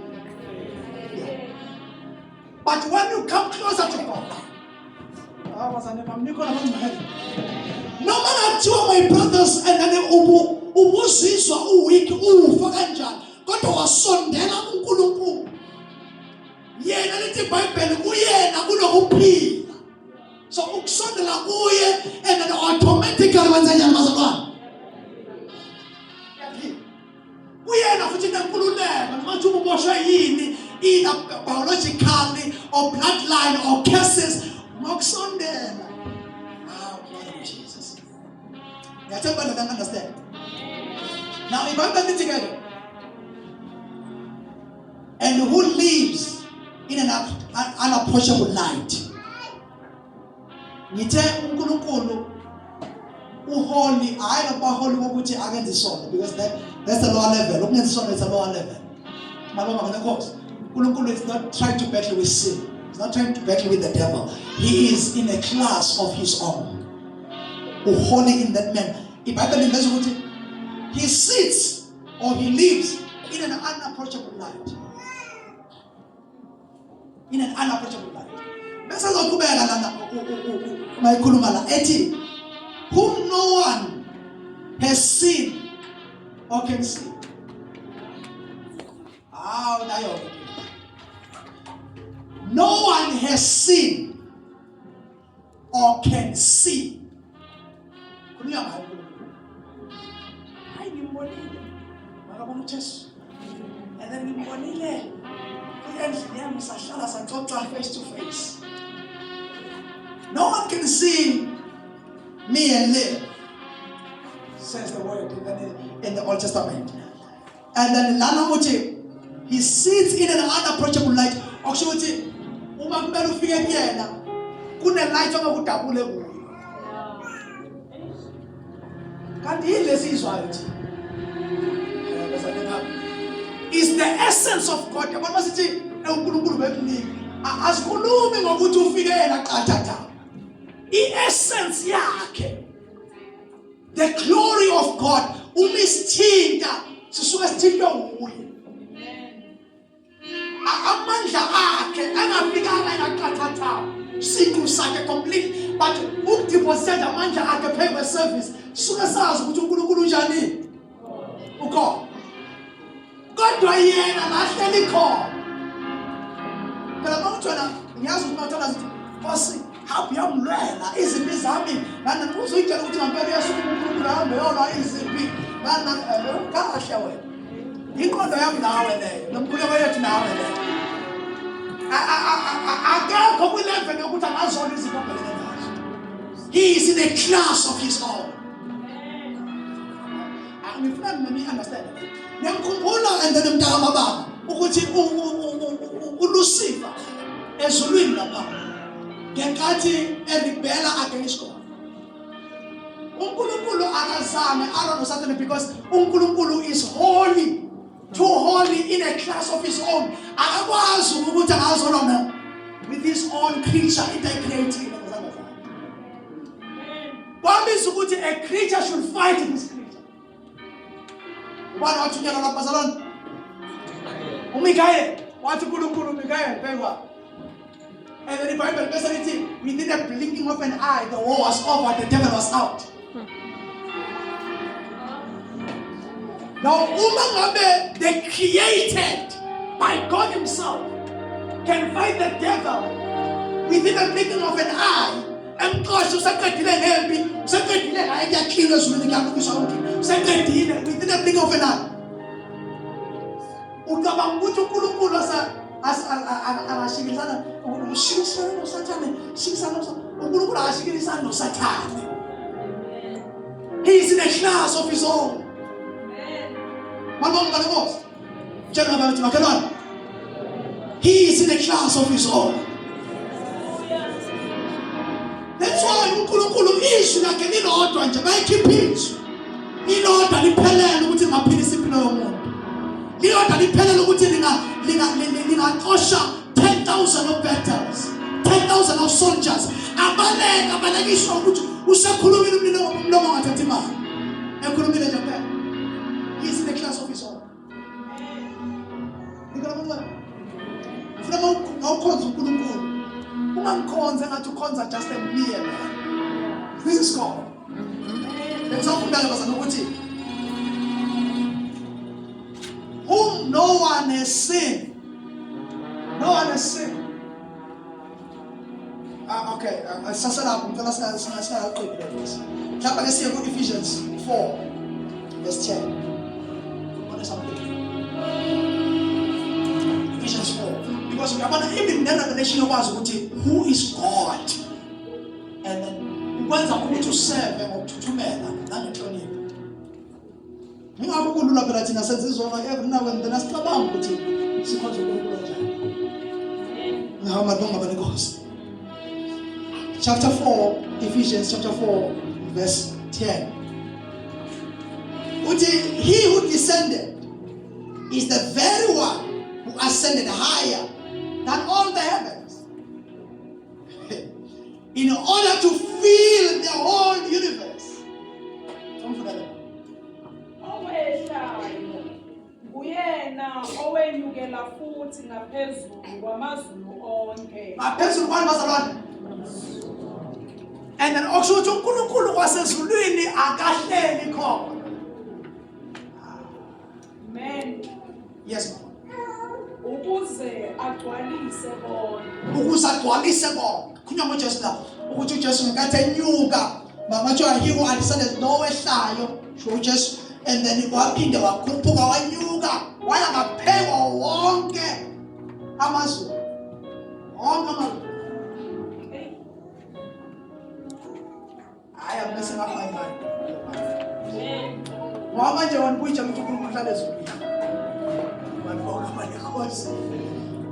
But when you come closer to God, no matter my brothers and then ubuzizwa uweak ufa kanjani kodwa wasondela kuNkulunkulu yena lithi iBhayibheli kuyena kunokuphila so ukusondela kuye and then automatically wenza njani bazalwane kuyena futhi nenkululeko noma uthi uboshwe yini either biologically or bloodline or curses mokusondela Jesus yathemba lo understand now if I'm putting together and who lives in an unapproachable light ngithe uNkulunkulu uholy hayi lo holy ukuthi akenze isono because that's the lower level ukungenza isono is a lower level mabona abanenkosi uNkulunkulu is not trying to battle with sin. He's not trying to battle with the devil. He is in a class of his own. Holy in that man. He sits or he lives in an unapproachable light. In an unapproachable light. Who can see. No one has seen or can see. And then we face to face. No one can see me and live, says the word in the Old Testament. And then he sits in an unapproachable light. Actually, is the essence of God. Essence yakhe, the glory of God. Amandla akhe angafikanga ngaqathatha siqu sakhe complete, but ukdeposit amandla akhe pay for service suke sazi ukuthi uNkulunkulu unjani ukhona kodwa yena lahleli khona. Phela mawuthona ngiyazi ukuthi mawuthona Nkosi happy yamlwela izimpi zami ngana uzuyitshela ukuthi ngempela yasuka uNkulunkulu ahambe yona izimpi ngana kahle wena inkondo yami nawe leyo nomkhuleko wethu nawe leyo akekho kwi-level yokuthi angazona izinto abhekene nazo. He is in a class of his own. Ngifuna nami understand ngiyamkhumbula and then mntaka mababa ukuthi uLucifer ezulwini lapha ngenkathi erebella against God. uNkulunkulu akazame alone Satan because uNkulunkulu is holy. Too holy in a class of his own. With his own creature integrating. What means a creature should fight this creature? What to get on a Bazalon? What to put and then the Bible basically within a blinking of an eye, the war was over, the devil was out. Now, the created by God Himself can fight the devil within the blinking of an eye. And God, so within the blink of an eye. He is in a class of his own. He is in a class of his own. That's why uNkulunkulu issue lakhe lilodwa nje bayikhiphisha. Lilodwa liphelele ukuthi lingaphilisa impilo yomuntu. Lilodwa liphelele ukuthi lingaxosha 10,000 of battles, 10,000 of soldiers. Abalekisho ukuthi usekhulumile umlomo ngathathi imali. Ekhulumile nje kuphela. He is in the class of his own. Just a mere man. This is God. Whom no one has seen. No one has seen. Okay. Let's see Ephesians 4, verse 10. Ephesians 4. Because we have even then revelation of us who is God. And then once I'm going to serve and to men, then it's only him. Every now and then I stop out with him. Chapter 4, Ephesians chapter 4, verse 10. He who descended is the very one who ascended higher than all the heavens, in order to fill the whole universe. Uyena owenyukela futhi ngaphezulu kwamazulu onke. Ngaphezulu kwamazulu. And then uNkulunkulu wasezulwini akahleli khona. Amen. Yes, mama. Ukuze agcwalise konke. Ukuze agcwalise konke. Kunywa ngoJesu la. Ukuthi uJesu ngenkathi enyuka, mama kuthiwa he who ascended nowehlayo, sho uJesu, and then waphinde wakhuphuka wanyuka, waya ngaphekwa wonke amazulu. Wonke amazulu. I am messing up my mind. Mama nje wanibuyisa ukuthi uNkulunkulu uhlale ezulwini. Wanibonga manenkosi.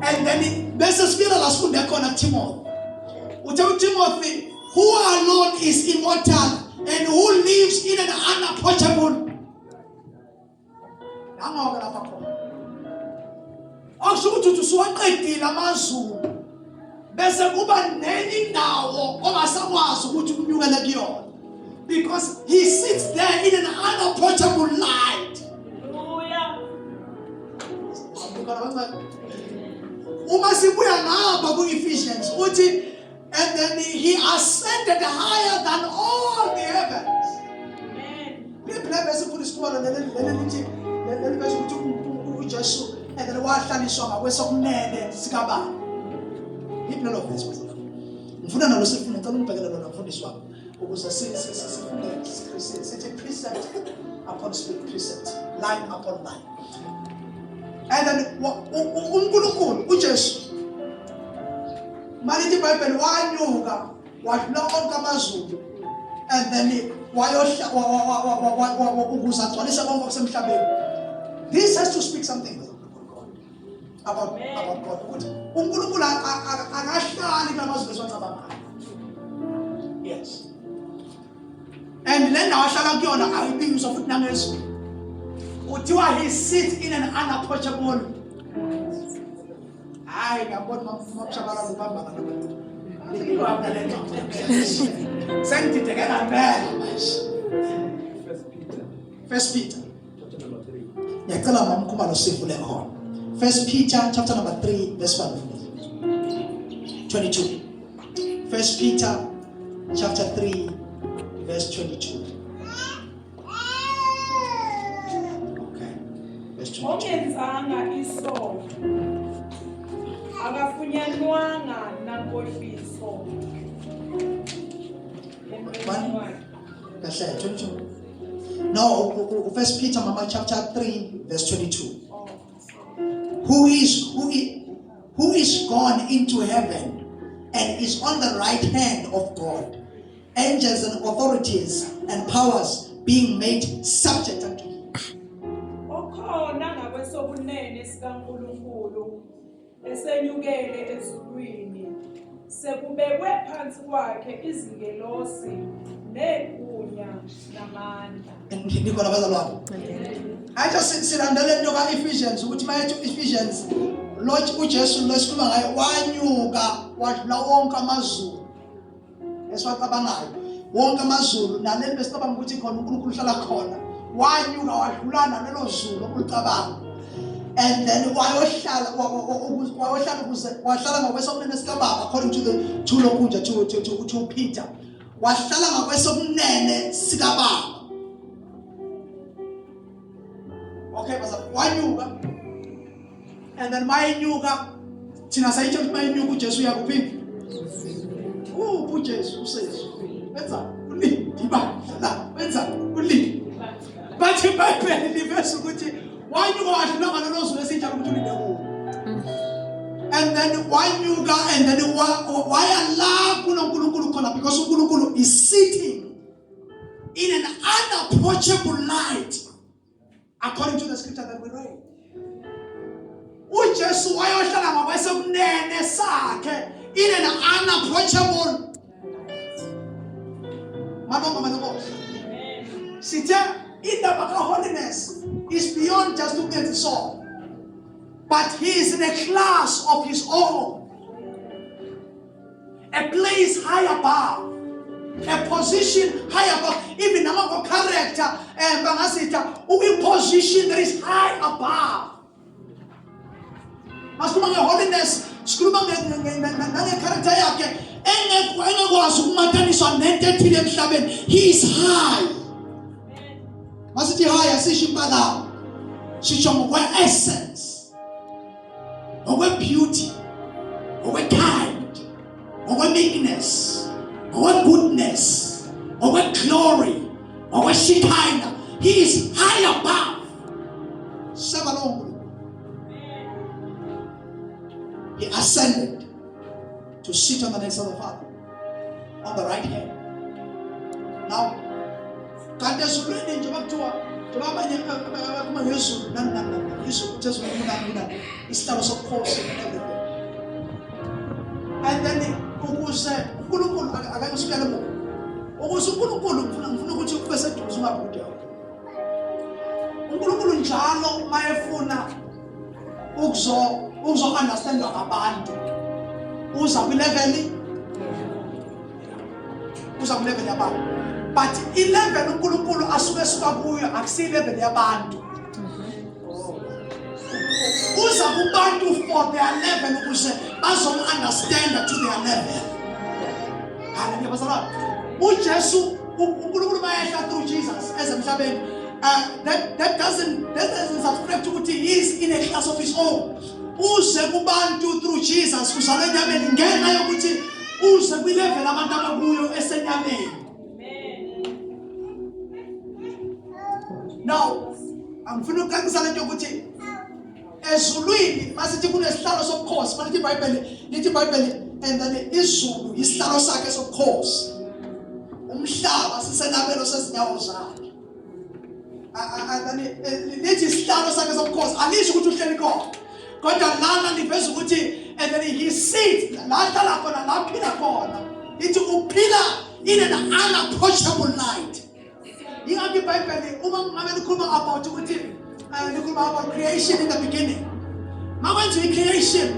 And then bese sifika la sifunde khona Timothy. Uthe uTimothy, who alone is immortal and who lives in an unapproachable. Nangoke lapha khona. Akusho ukuthi usuwaqedile amazulu. Bese kuba nenye indawo ongasakwazi ukuthi unyukele kuyona. Because he sits there in an unapproachable light. Uma sibuya ngapha ku-Ephesians uthi, and then he ascended higher than all the heavens. Liphela bese futhi sikubona leli bese ukuthi uJesu and then wahlaliswa ngakwesokunene sikaBaba. Liphela lo verse bese. Ngifuna nalo sifune ngicela unibhekele lona mfundisi wami ukuze sifunde sithi precept upon precept, line upon line. And then uNkulunkulu uJesu malithi iBhayibheli wanyuka wadlula wonke amazulu, and then wayohla ukuze agcwalise konke okusemhlabeni. This has to speak something about God. Ukuthi uNkulunkulu akahlali kulamazulu esiwacabangayo. Yes. And then ahlala kuyona ayibizwa futhi nangezulu. Uthiwa he sits in an unapproachable. Hayi ngiyabona mabushabala ngubamba ngalo. Ngiyabona lento. Sengidideke ngempela manje. First Peter. Ngiyacela mama ukhumalo sivule khona. First Peter chapter number 3 verse 5. 22. First Peter chapter 3 verse 22. Ongenzanga isono akafunyanwanga nankohliso. Kahle 22. No, First Peter mama chapter 3 verse 22. Who is gone into heaven and is on the right hand of God, angels and authorities and powers being made subject unto him. Okhona ngakwesobunene sikaNkulunkulu esenyukele ezulwini, sekubekwe phansi kwakhe izingelosi negunya namandla. Ngikho labazalwane. I just silandele into kaEphesians ukuthi mayethu Ephesians Lord uJesu lesikhuluma ngaye wanyuka wadlula wonke amazulu esiwacabangayo, wonke amazulu naleli besicabanga ukuthi khona uNkulunkulu uhlala khona, wanyuka wadlulana nalelo zulu okulicabanga, and then wahlala ngakwesobunene sikaBaba according to the to Peter, wahlala ngakwesobunene sikaBaba. Okay, basa wanyuka, and then mayenyuka thina sayitsho ukuthi mayenyuka uJesu uyakuphi? uJesu usezu wenza ulibandla la wenza ulibandla. Bathi iBhayibheli livesa ukuthi wanyuka wadlula ngalelo zulu esinjalo ukuthi ulinde kuwo. And then wanyuka, and then waya la kuNkulunkulu khona, because uNkulunkulu is sitting in an unapproachable light according to the scripture that we read. uJesu wayohlala ngakwesobunene sakhe in an unapproachable. Mabonga. Sithe indaba holiness is beyond just looking at the soul, but he is in a class of his own, a place high above, a position high above. Even our character and bangasita, we position that is high above. Maskulumanga holiness, sikulumanga character yakhe engekwazi ukumataniswa nento ethile emhlabeni. He is high. Masithi high asisho impakamo. sitsho ngokwe-essence, ngokwe-beauty, ngokwe-kind, ngokwe-meekness, ngokwe-goodness, ngokwe-glory, ngokwe-shekinah. He is high above. He ascended to sit on the next of the Father, on the right hand. Now, kanti ezulwini nje bakuthiwa njengoba abanye kuma ngezulu nani izulu ukuthi ezulwini kunani isihlalo sobukhosi and everything. And then ukuze uNkulunkulu akangisukelele mo. Ukuze uNkulunkulu ngifuna ukuthi kube seduze ungabhudi yakho. uNkulunkulu njalo mayefuna ukuzo understandwa ngabantu. Uza kwi-level yabantu. But i-level uNkulunkulu asuke suka kuyo akusiyi level yabantu. Uza kubantu for their level ukuze bazo-understand to their level. Hallelujah, bazalwane. uJesu uNkulunkulu mayehla through Jesus emhlabeni, that doesn't subscribe to ukuthi he is in a class of his own. Uze kubantu through Jesus uzalwe enyameni ngenxa yokuthi uze kwi-level abantu abakuyo esenyameni. Now, angifuna ukuqinisa lento yokuthi ezulwini masithi kunesihlalo sobukhosi, manje iBhayibheli and then izulu isihlalo sakhe sobukhosi. Umhlaba sisenabelo sezinyawo zakhe. Lithi isihlalo sakhe sobukhosi alisho ukuthi uhleli khona. Kodwa lana liveza ukuthi and then he sits la hlala khona la phila khona. Lithi uphila in an unapproachable light. Yingakho iBhayibheli uma ngabe likhuluma about ukuthi likhuluma about creation in the beginning. Makwenziwa i-creation,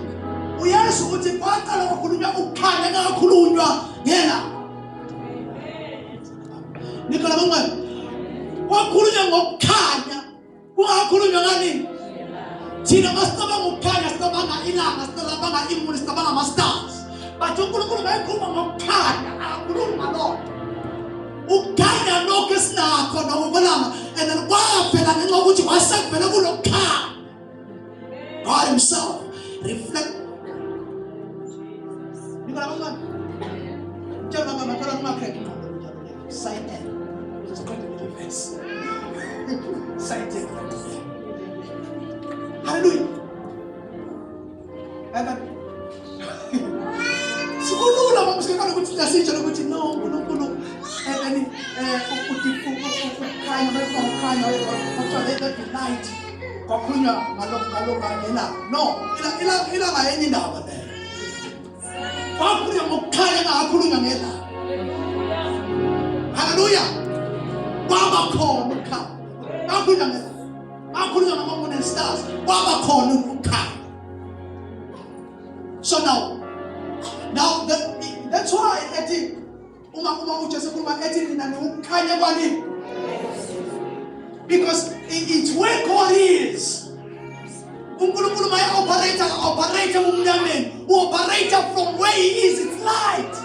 uyazi ukuthi kwaqala kwakhulunywa ukukhanya kakhulunywa ngela. Nikola bangani, kwakhulunywa ngokukhanya, kungakhulunywa ngani? Thina masicabanga ngokukhanya, sicabanga ilanga, sicabanga imuli, sicabanga ama-stars. But uNkulunkulu mayekhuluma ngokukhanya, akakhulumi ngalokho. Ukukhanya lokho esinakho nokubolanga, and then kwavela ngenxa yokuthi wasekuvela kulokukhanya. God himself reflect. Nikola bangani, njalo ngamakhala kumakhekhe njalo sign in. It's going to be the best. Sign in. Hallelujah. And then sikulula mamusikakala ukuthi siyasitsha ukuthi no uNkulunkulu ukukhanya let the light kwakhulunywa ngalokho no ilanga yenye indaba le kwakhulunywa ngokukhanya ngakhulunywa ngelanga. Hallelujah. Kwaba khona ukukhanya kwakhulunywa ngelanga, kwakhulunywa ngama-moon and stars, kwaba khona ukukhanya. So now that's why ethi uma uJesu kuba ethi nina ukukhanya kwani, because it's where God is. uNkulunkulu maye operator umnyameni, operator from where he is, it's light.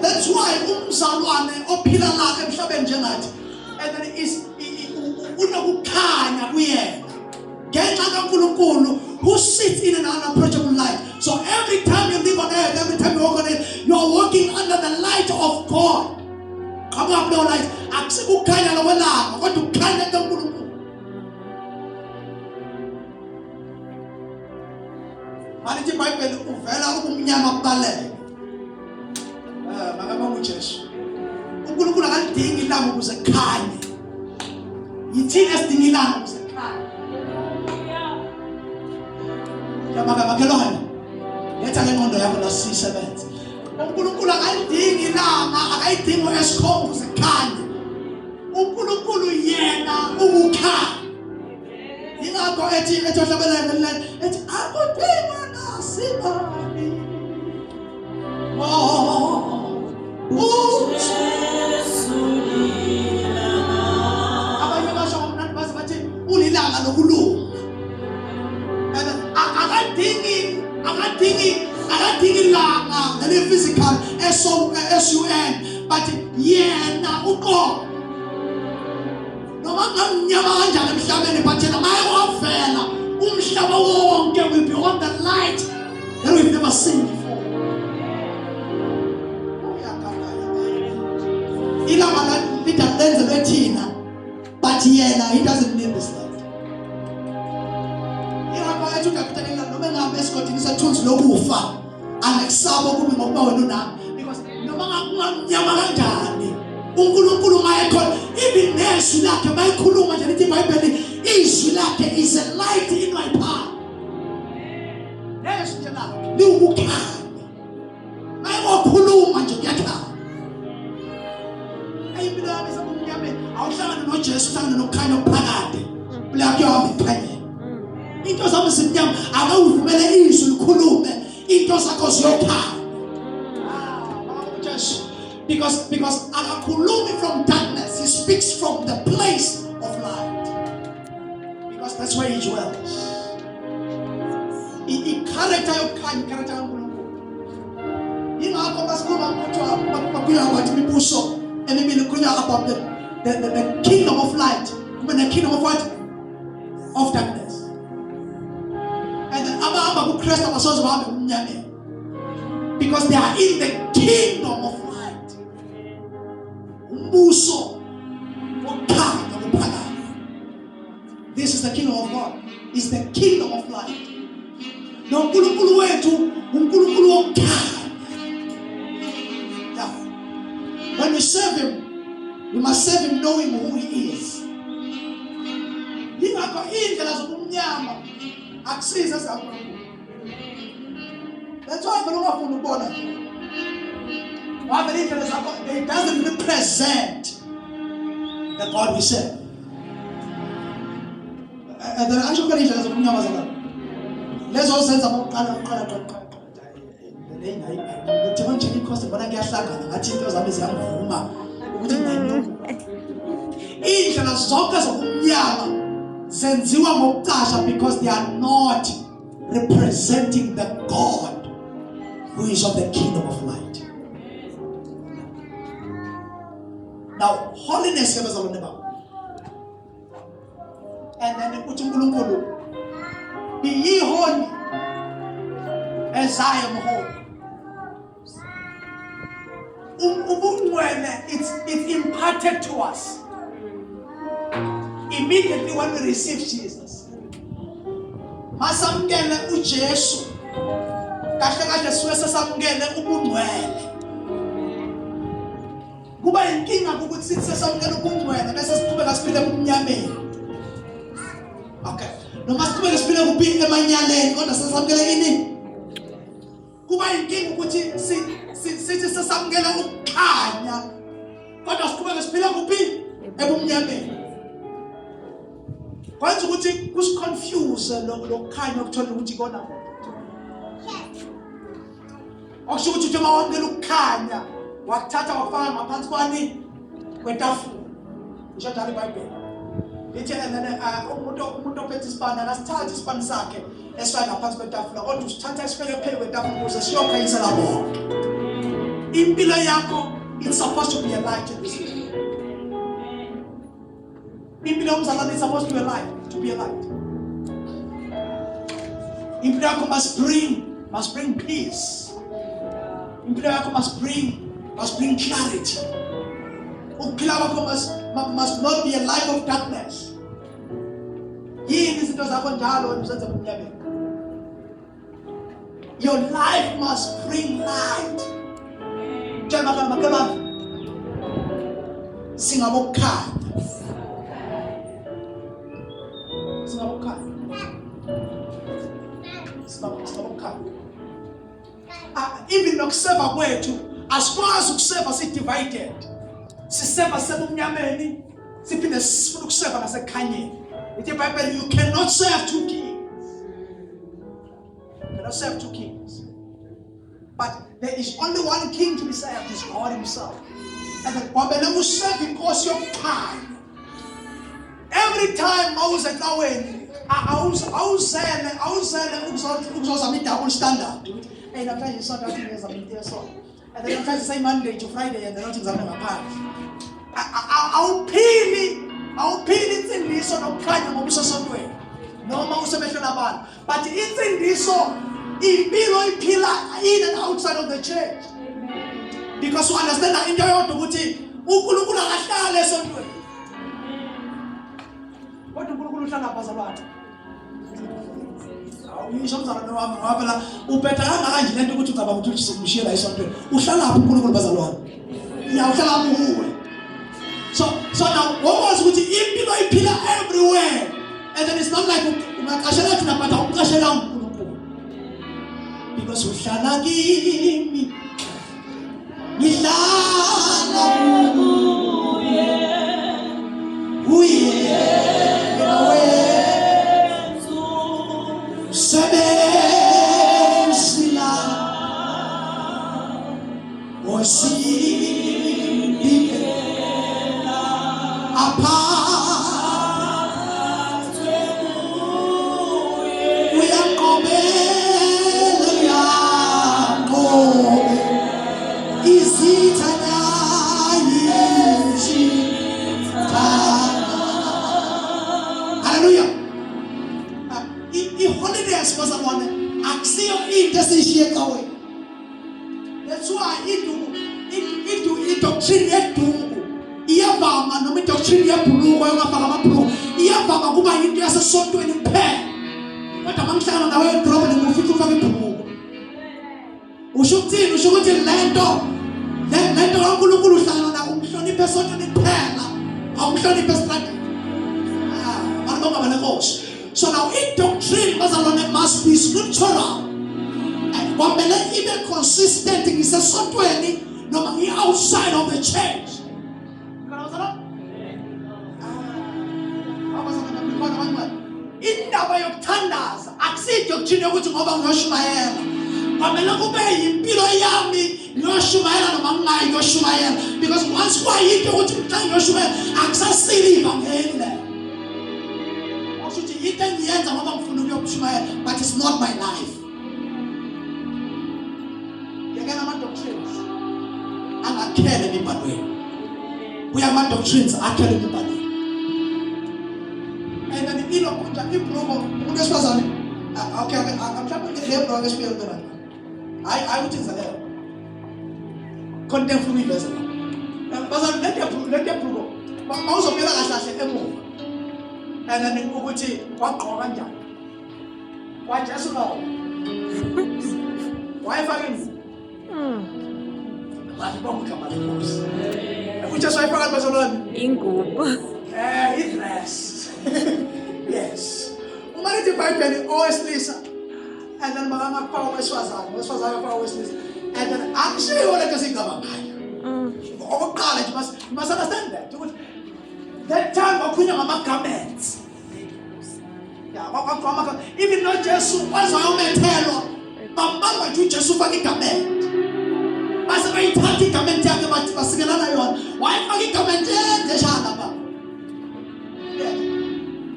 That's why umzalwane ophila la emhlabeni njengathi and then is unokukhanya kuyena ngenxa kaNkulunkulu who sits in an unapproachable light. So every time you live on earth, every time you walk on earth, you are walking under the light of God. Come up no light. Akukukhanya lokwelanga kodwa ukukhanya kaNkulunkulu. Manje iBhayibheli uvela ubumnyama kubaleke. Makama uJesu. uNkulunkulu akalidingi ilanga ukuze kukhanye. Yithina esidinga ilanga ukuze kukhanye. Makhelwane, letha le ngqondo yakho nasisebenze. uNkulunkulu akalidingi ilanga, akayidingi u-Eskom ukuze kukhanye. uNkulunkulu yena ukukhanya. Yingakho ethi ohlabelele ethi akudinga nasibani. uJesu lilanga. Abanye basho ngomnandi bathi ulilanga lokulunga. Akadingi ilanga le physical SUN, but yena uqobo. Noma noma ngamnyama kanjani emhlabeni but yena mayewavela umhlaba wonke will be on the light that we've never seen before. Ilanga lenzelwe thina but yena he doesn't need this light. Ingakho ethi uDokotela noma engabe esigodini sethunzi lokufa angekusaba kube ngokuba wena unami because noma ngamnyama kanjani uNkulunkulu mayekhona even nezwi lakhe bayikhuluma nje lithi iBhayibheli izwi lakhe is a light in my path. Nezwi nje lakhe liwukukhanya mayekhuluma nje kuyakhanya. Impilo yami sebumnyameni awuhlangana noJesu uhlangana nokukhanya okuphakade black yohamba ikhanya. Into zami zimnyama akawuvumele izwi likhulume into zakho ziyokhanya. Because akakhulumi from darkness, he speaks from the place of light. Because that's where he dwells. Character yokukhanya, character kaNkulunkulu. Ingakho basikhuluma ukuthi bakuya ngathi imibuso emibili kuya about the kingdom of light, the kingdom of what? Of darkness. And then abahamba kuKristu abasoze bahambe kumnyameni. Because they are in the kingdom of light. Umbuso wokukhanya okuphakade. This is the kingdom of God. It's the kingdom of light. NoNkulunkulu wethu uNkulunkulu wokukhanya. Yeah. When we serve him, we must serve him knowing who he is. Ingakho indlela zobumnyama akusiza saNkulunkulu. That's why ungafuna ukubona. It doesn't represent the God we serve. And then actually indlela zobumnyama zakho. Lezo senza bokuqala Ngithi manje ikhosi bona kuyahlangana ngathi into zami ziyangivuma ukuthi ngiyanyuka. Indlela zonke zobumnyama zenziwa ngokucasha because they are not representing the God who is of the kingdom of light. Now, holiness is all about. And then uthi uNkulunkulu, be ye holy as I am holy. It's imparted to us immediately when we receive Jesus. Masamkele uJesu. Kahle kahle suke sesamkele ubungcwele. Kuba inkinga ukuthi sithi sesamkele ubungcwele bese siqhubeka siphile kumnyameni. Okay. Noma siqhubeka siphile kuphi emanyaleni kodwa sesamkele ini? Kuba inkinga ukuthi sithi sesamkele ukukhanya kodwa siqhubeka siphile kuphi ebumnyameni. Kwenza ukuthi kusiconfuse lokukhanya ukuthola ukuthi kona. Okusho ukuthi uma wamkela ukukhanya wakuthatha wafaka ngaphansi kwani kwetafula. Isho njalo iBhayibheli. Lithi umuntu ophethe isibane akasithathe isibane sakhe esifaka ngaphansi kwetafula kodwa usithatha esifeke phezu kwetafula ukuze siyokhanyisela bonke. Impilo yakho it's supposed to be a light in this world. Impilo yomzalwane is supposed to be a light, to be a light. Impilo yakho must bring peace. Impilo yakho must bring clarity. Ukuphila kwakho must not be a life of darkness. Yini izinto zakho njalo uzenza kumnyameni. Your life must bring light. Jama kama singabokhanya. Even nokuseva kwethu asikwazi ukuseva si-divided. Siseva sebumnyameni siphinde sifuna ukuseva nasekukhanyeni. Ithi iBhayibheli you cannot serve two kings. You cannot serve two kings. But there is only one king to be served, is God himself. And the Bible will serve inkosi yokukhanya. Every time Moses kaweni awuzele ukuzozama i-double standard. Hey, namhlanje isonto athi ngiyezama into yesonto. And then namhlanje say Monday to Friday and then nothi ngizame ngaphandle. Awuphili insindiso nokukhanya ngoba usesontweni noma usemehlweni abantu, but insindiso impilo iphila in and outside of the church, because you understand that into yodwa ukuthi uNkulunkulu akahlala esontweni. Kodwa uNkulunkulu uhlala bazalwane. Awuyisho mzalwane wami ngoba phela ubhetha kangakanje lento ukuthi ucabanga ukuthi uzokumshiya la esontweni. Uhlala lapho uNkulunkulu bazalwane. Uhlala kuwe. So now what was ukuthi impilo iphila everywhere, and then it's not like ungaqashela thina but awuqashela uNkulunkulu, because uhlala kimi ngihlala kuye wethu sebenzila osibikela aphathwe uyaqobela uyaqobela izithanda hallelujah. I-holidays bazalwane akusiyo into esiyishiye ecaweni. That's why i-doctrine yedumbu iyavama, noma i-doctrine yebhuluko yongafaka amabhuluko iyavama kuba into yasesontweni kuphela. Kodwa mangihlangana nawe edrobheni ngufika ufake ibhuluko, usho ukuthini? Usho ukuthi lento kaNkulunkulu uhlangana nayo umhloniphe esontweni kuphela, awumhloniphe esitradini. So now doctrine bazalwane must be scriptural. And kwamele ibe consistent ngisesontweni noma outside of the church. Indaba yokuthandaza akusiyo doctrine yokuthi ngoba ngiyoshumayela kwamele kube yimpilo yami ngiyoshumayela noma ngingayi ngiyoshumayela, because once kwayinto ukuthi mhla ngiyoshumayela akusasili ivangeli. Ukuthi into engiyenza ngoba ngifuna ukuyokushumayela, but it's not my life. Yekela ama-doctrines angakhele emibhalweni. Kuya ama-doctrines akhele emibhalweni. And then impilo kunja ibhuluko umuntu wesifazane. Okay, I'm trying to get the bro ngesiphiwo mina. I would think that. Content for me vessel. Bazalwane let the bhuluko. Mawuzobela kahle emuva. And then ukuthi waqoqa kanjani? Wajesu lawo. Wayefaka ini? Bathi bomkhamba lenkosi. Ujesu wayefaka bazalwane ingubo. I-dress. Yes. Uma lithi iBhayibheli owesilisa and then makangaphawu wesifazane aphawu owesilisa, and then akushiwo lento esingaba ngayo. Okokuqala nje must understand that. That time wakhulunywa ngama-garments. Even not Jesu wazoyomethelwa bambamba nje uJesu ufake igarment. Base bayithatha igarment yakhe bathi basikelana yona. Wayifaka igarment eshana ba.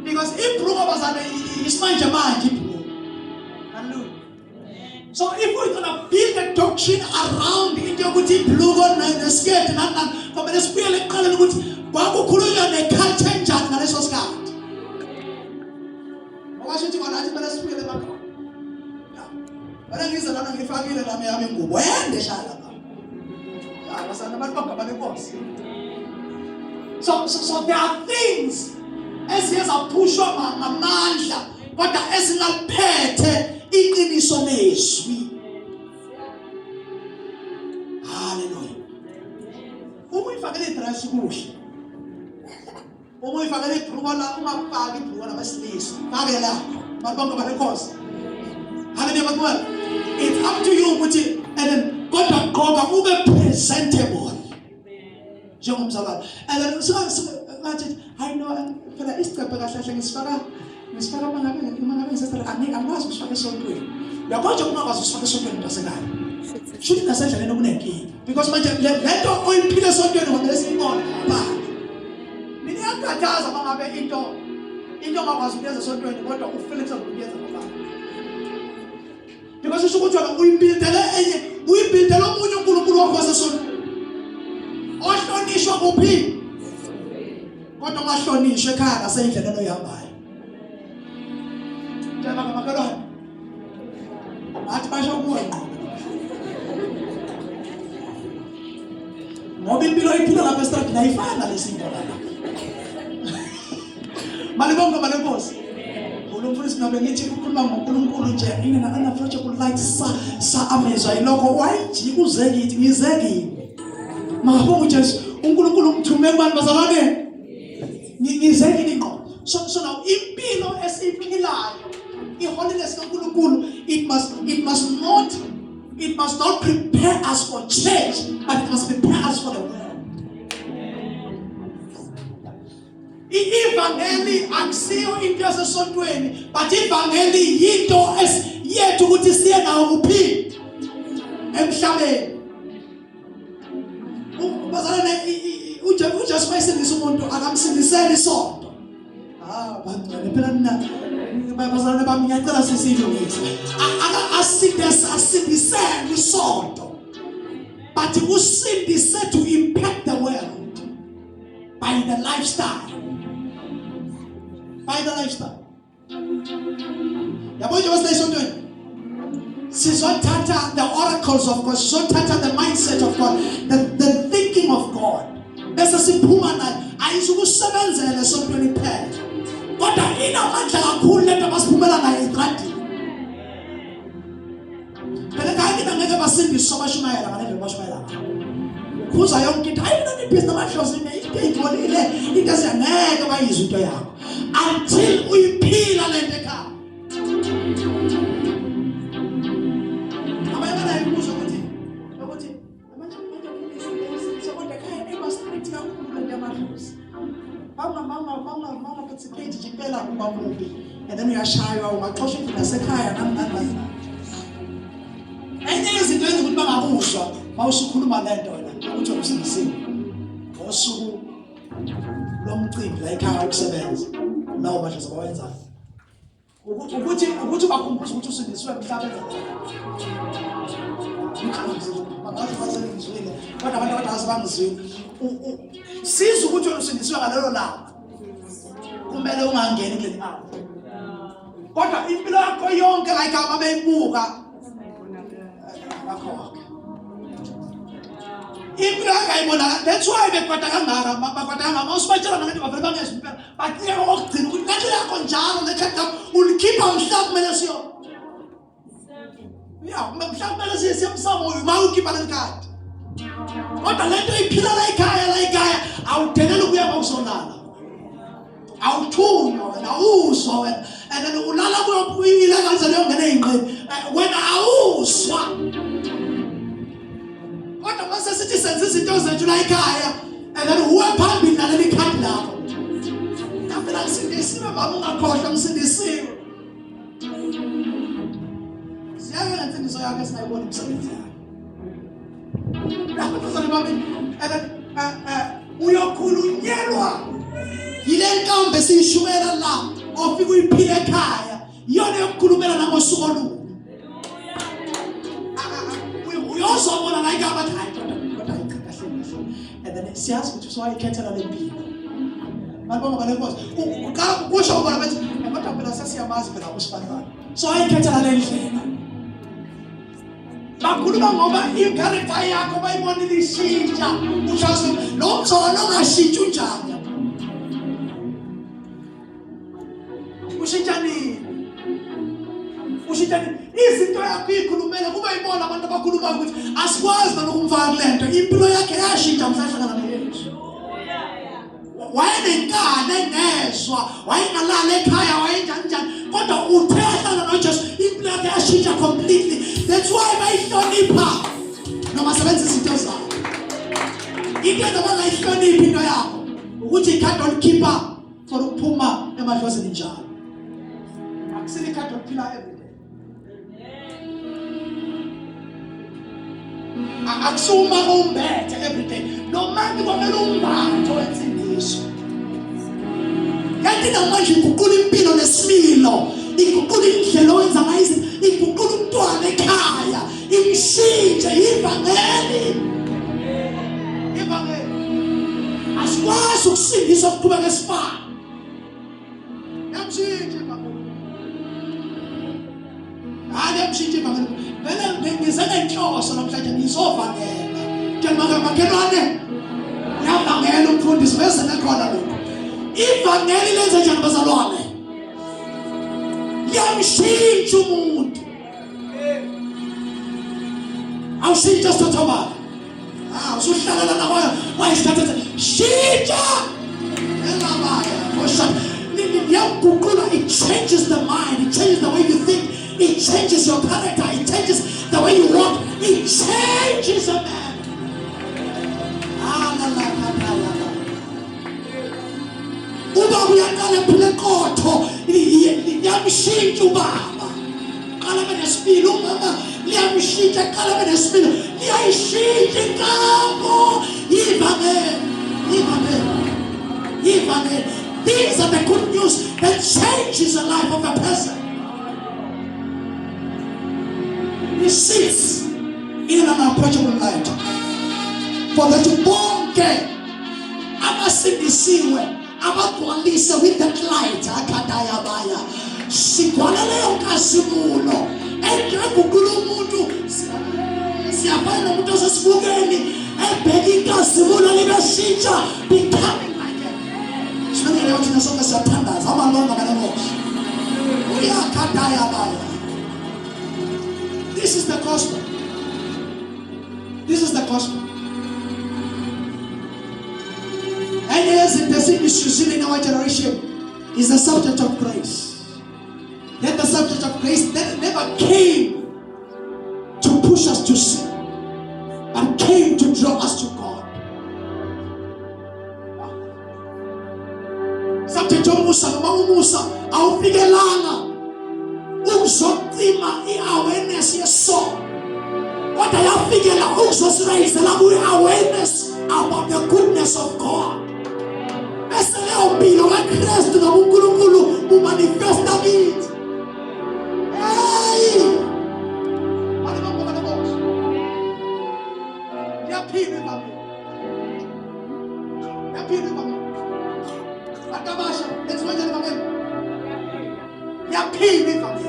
Because ibhuluko bazane isimanje manje ibhuluko. Hallelujah. So if we're going to build a doctrine around into ukuthi ibhuluko neskirt nani kumele sibuyele eqaleni ukuthi kwakukhulunywa neculture enjani ngaleso sikhathi. Awashithi bona athi kumele sibuyele emakhaya. Bana ngize lana ngifakile nami yami ingubo yende shala lapha. Basana abantu bagaba lenkosi. So there are things eziyapushwa ngamandla kodwa ezingaphethe iqiniso nezwi. Hallelujah. Uma ifakele dress kuhle. Uma ifakele ibhruko la ungafaki ibhruko labesilisa. Fake lapho. Abantu balenkosi. Hallelujah batwana. It's up to you ukuthi and then kodwa gqoka ube presentable. Njengomzalwane. And then ngathi I know phela isiqephe kahle ngisifaka mangabe ngisesela angazi usifaka esontweni. Uyabona nje ungakwazi usifaka esontweni ndasekhaya. Shuthi nasendleleni okunenkinga because manje lento oyiphile esontweni kwamele siyibone ngaphandle. Mina ngiyakhathaza mangabe into ongakwazi ukuyenza esontweni kodwa ufile ukuyenza ngaphandle. Because usho ukuthi wena uyibuildele omunye uNkulunkulu wakho wasesontweni. Ohlonishwa kuphi? kodwa ungahlonishwa ekhaya nasendleleni oyihambayo. Njeba ngamakhelwane athi basho kuwe ngqo ngoba impilo iphila lapha estradini ayifana lesinto lapha. Malibonga malenkosi. Ulumfundisi nabe ngithi ukukhuluma ngoNkulunkulu nje unapproachable like sa amazwa yilokho wayijika uzekithi ngizekile. Mabonga uJesu uNkulunkulu umthume kubantu bazalwane. Ngizekile ngqo. So now impilo esiphilayo iholiness kaNkulunkulu it must not prepare us for church, but it must prepare us for the world. Ivangeli akusiyo into yasesontweni, but ivangeli yinto yethu ukuthi siye nawo kuphila emhlabeni. Bazalwane uJesu wayesindisa umuntu akamsindiseli isonto. Bangcwele phela mina bazalwane bami ngiyacela sisilungise. Asindiseli isonto, but usindise to impact the world by the lifestyle. By the lifestyle. Yabo nje wasayisondweni. Sizothatha the oracles of God, sizothatha the mindset of God, the thinking of God. Bese siphuma nayo ayisukusebenzela esontweni phela. Kodwa inamandla kakhulu lento basiphumela nayo estradini. Phela kanye ngeke basindiswe bashumayela ngale bashumayela. Kuza yonke into ayina ibhizinisi namahlozi ingcolile into ezingeke bayizwe into yakho until uyiphila lento ekhaya. Abayabona ibuzo ukuthi manje sokonke ekhaya ebastrict kakhulu lento yamahlozi. Mama participate jimpela kuba mubi and then uyashaywa ungaxoshwa nasekhaya nami. Enye izinto ezenza ukuthi bangabuzwa mawusukhuluma lento wena ukuthi usindisiwe ngosuku lomcimbi la ekhaya ukusebenza lawo manje sibawenzayo ukuthi bakhumbuze ukuthi usindisiwe emhlabeni. Bangazi bazengizwile kodwa abantu abadala bangizwile. Siza ukuthi usindisiwe ngalelo langa kumele ungangeni kule ndawo. Kodwa impilo yakho yonke la ekhaya babeyibuka akho. Impilo ayibona that's why bekwata kangaka bakwata ngama usibajela ngathi bavele bangezwe impela bathike okugcina ukuthi lento yakho njalo lekhaya ulikhipha umhlaba kumele siyo. Yeah, umhlaba kumele siyemsamo mawukhipha lekhaya. Kodwa lento iphila la ekhaya awudelele ukuya kwawusonala. Awuthunywa wena awuswa wena and then ulala kuyile kanjalo yongene ingqini wena awuswa. Kodwa mase sithi senze izinto zethu la ekhaya and then uwe phambili naleli khadi lakho. Kaphela sindisiwe baba ungakhohlwa msindisiwe. Siyayenza insindiso yakhe esingayibona umsebenzi yakhe. Lapho bazalwane and then uyokhulunyelwa yile nkambe siyishumela la ofika uyiphile ekhaya yona yokukhulumela nangosuku olubi. Uyozobona la igaba hayi kodwa and then siyazi ukuthi usayikhethela lempilo. Malibonga malenkosi. Kusho ubona bathi kodwa phela sesiyamazi phela usifanele. So ayikhethela le ndlela. Bakhuluma ngoba i-character yakho bayibonile ishintsha. Ushazo lo mzolo ongashintshi unjani. Ushintshani izinto yakho ikhulumela kuba ibona abantu abakhuluma ukuthi asikwazi nokumfaka kulento impilo yakhe yashintsha mhlahla nayesu. Wayenenkani engezwa wayengalala ekhaya wayenjani kodwa uthehla noJesu impilo yakhe yashintsha completely. That's why bayihlonipha noma sebenza izinto zabo. Into abangayihloniphi into yakho ukuthi ikhadi olikhipha for ukuphuma emadlozini njalo. Akusini ikhadi oliphila everyday. Akusuma umbethe everyday. No manje kwamele umbathe wensindiso. Kanti namanje iguqula impilo nesimilo, iguqula indlela owenza ngayo izinto, iguqula umntwana ekhaya, imshintshe ivangeli. Asikwazi akwazi ukusindisa ukuqhubeka esifana. Yamshintsha kakhulu. Hayi yamshintsha kakhulu. Vele ngize nenhloso namhlanje ngizovangela. Njengoba makhelwane yavangela umfundisi bese nekhona lokho. Ivangeli lenze njani bazalwane? Yamshintsha umuntu. Awushintsha sithoba. Usuhlangana nabayo wayisikhatha shintsha. Elabaya kosha. It changes the mind, it changes the way you think, it changes your character, it changes the way you walk, it changes a man. Uba uyaqala phela qotho liyamshintsha ubaba. Qala benesibili umama liyamshintsha qala benesibili liyayishintsha inkambo ivangeli. These are the good news that changes the life of a person. He sits in an unapproachable light. For the to born again, abasindisiwe, abagcwalise with that light. Akadayabaya. Sigwalele yonkasimulo. Engekukulu umuntu siyafana nomuntu osesibukeni ebheka inkasimulo libeshintsha becoming. This is the gospel. This is the gospel. And yes, the thing is in our generation is the subject of grace. Yet the subject of grace that never came to push us to sin, but came to draw us to God. Subject of Musa, awufikelanga ukuzoqima i-awareness yesoul. Kodwa yafikela ukuzosirayizela ku-awareness about the goodness of God. Bese leyo mpilo kaKristu nobuNkulunkulu bumanifesta kithi. Hey! Alibamba boss. Yaphinde mami. Yaphinde mami. Atabasha, let's wait a moment. Yaphinde mami.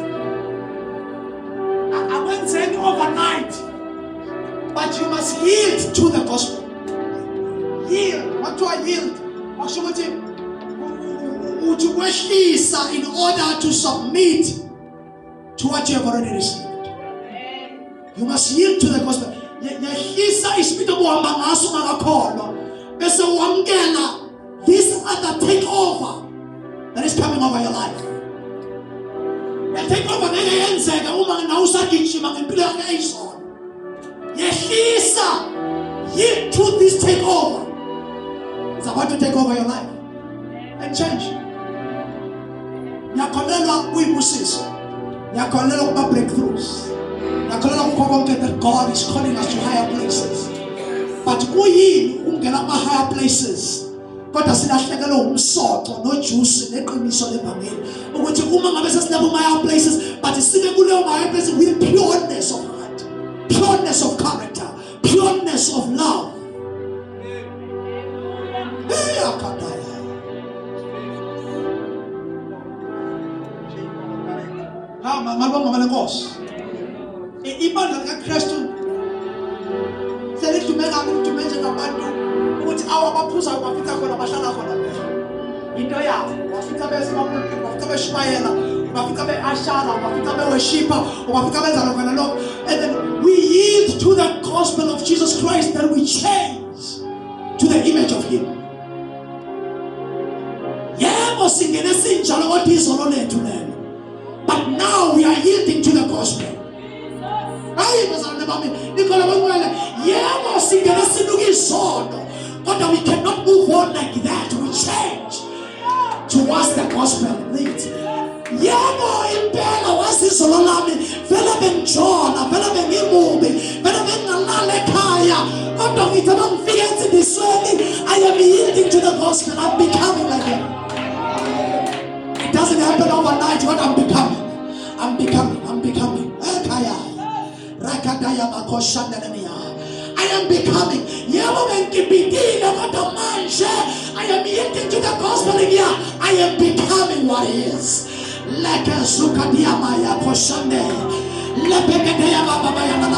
I won't say overnight, but you must yield to the gospel. Yield. What do I yield? In order to submit to what you have already received. You must yield to the gospel. This other takeover that is coming over your life. The takeover yield to this takeover. It's about to take over your life and change. Ngiyakhonelwa kuyibusiso. Ngiyakhonelwa kuba breakthroughs. Ngiyakhonelwa kukho konke that God is calling us to higher places. But kuyini ungena kuma higher places? Kodwa silahlekelwe umsoco nojuice neqiniso lebhangeli. Ukuthi uma ngabe sesilapha kuma higher places, but sibe kuleyo higher places with pureness of heart, pureness of character, pureness of love. Malibonga lenkosi. Ibandla likaKristu selithumela ukuthi ngabantu ukuthi awabaphuza bafika khona bahlala khona nje. Into yabo bafika bese bamulike bafika beshibayela bafika beashara bafika beworshipa bafika benza lokho nalokho. And then we yield to the gospel of Jesus Christ that we change to the image of him. Yebo singene sinjalo kodwa izolo lethu lelo. But now we are yielding to the gospel. Hayi bazalwane bami, Nicola bangwele, yebo singena sinuka isondo. But we cannot move on like that. We change towards the gospel leads. Yebo impela wasizolo lami, vele benjona, vele bengimubi, vele bengalala ekhaya. Kodwa ngithi bangifike entindisweni, I am yielding to the gospel. I'm becoming like him. It doesn't happen overnight. What I'm becoming. I am becoming. I am gospel here, I am becoming what he is. Like a Zukadiama Yakoshande. Lepekadea Baba Yana.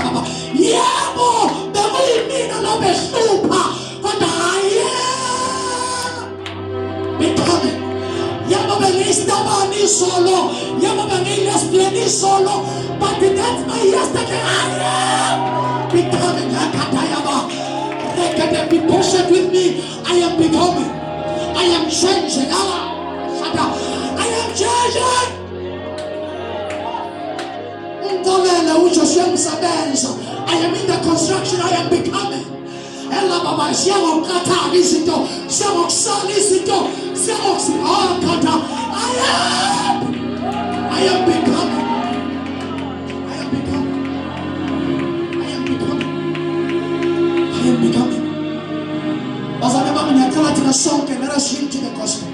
Yabo, the women of a super, but I am becoming. Yamabanista Bani solo, Yamabanis Pleni solo, but that's my yesterday. I am becoming Hakatayama. Be patient with me. I am becoming. I am changing. I am changing. I am in the construction. I am becoming. I am becoming. I am becoming. I am becoming. I am becoming. As I remember when I tell it in a song, and let us yield to the gospel.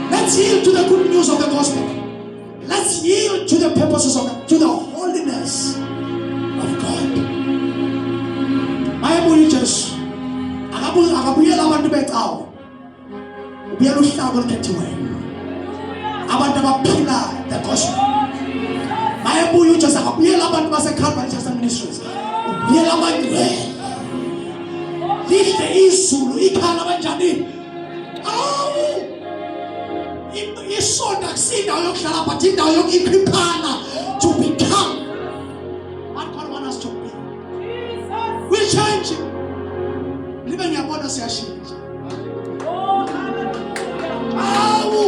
Let's yield to the good news of the gospel. Let's yield to the purposes of God, to the holiness of God. My believers, akabuyela abantu bethawo. Ubuyela uhlabo olukhethiweyo. Abantu abaphila the gospel. My believers, akabuyela abantu base Calvary Church Ministries. Ubuyela abantu lihle izulu ikhala kanjani awu isonto akusindawo yokuhlala but indawo yokukhiphana to become what God wants us to be. We're changing. Libe ngiyabona siyashintsha. Oh, hallelujah. Awu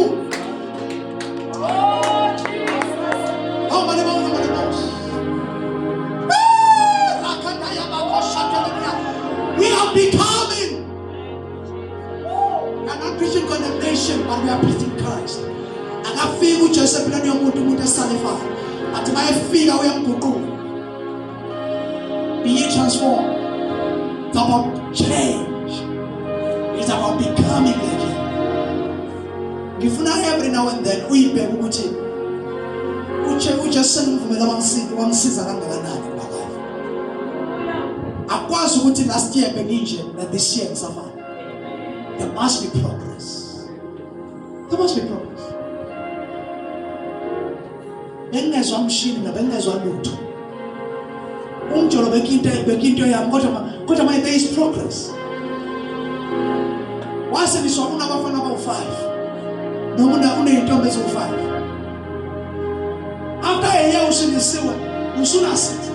Oh, Jesus. oh malebo. We are becoming. We are not preaching condemnation, but we are preaching Christ. And I feel which is a plan of Mutu Salify. At my feet, I am Kuku. Be ye transformed. It's about change. It's about becoming like Him. If not every now and then, we be Muti. Uche send from the one season and the night. I was waiting last year Benijin that this year in Safar. There must be progress. There must be progress. Bengezwa mshini na bengezwa lutho. Umjolo bekinto yami kodwa manje there is progress. Wase niswa unabafana aba-5. Noma uneyintombi eziwu-5. After a year usinisiwe usunasithi.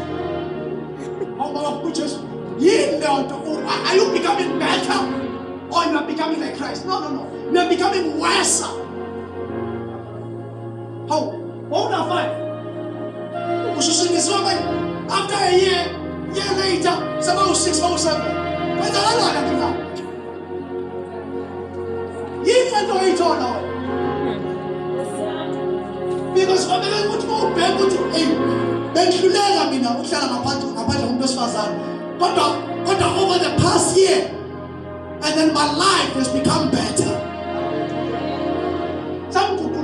Are you becoming better or you are becoming like Christ? No. You are becoming worse. How? What are 5? After a year later, it's about 6 or 7. Where's the other one? You can't do it all now. Because I'm going to go to him. Then you let me know. But over the past year, and then my life has become better. Some people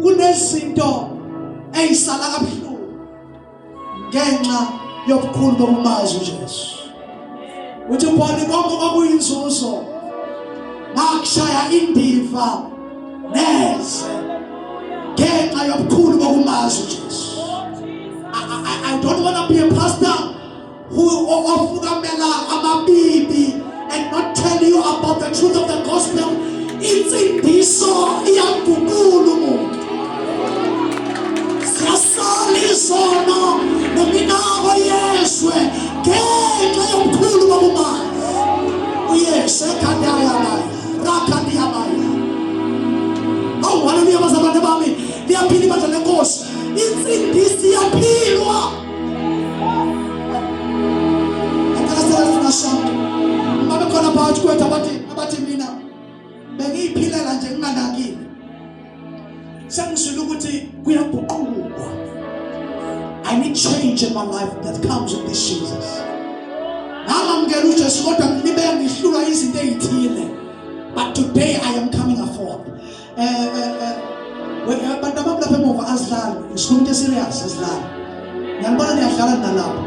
kunezinto eyisala kabuhlungu ngenxa yobukhulu bokumazi uJesu. Uthi phone konke kwakuyinzuzo makushaya indiva neze ngenxa yobukhulu bokumazi ngamazi uJesu. I don't want to be a pastor who ofukamela amabibi and not tell you about the truth of the gospel. Insindiso iyaguqula umuntu. Siyasala isono nominako yeswe ngenxa yomkhulu wabumali. Uyesu ekhanda rakhandi yamaya. Oh, haleluya bazalwane bami. Liyaphila ibandla lenkosi. Insindisi iyaphilwa. Ngabe khona phakathi kwethu abathi mina bengiyiphilela nje nginganakile. Sengizwile ukuthi kuyaguqulwa. I need change in my life that comes with this Jesus. Ngamamukela uJesu kodwa ngibe ngihlulwa izinto ezithile. But today I am coming forth. Abantu abamhlophe emuva azidlali. Isikhuluma into serious azidlali. Ngiyabona niyadlala nalapho.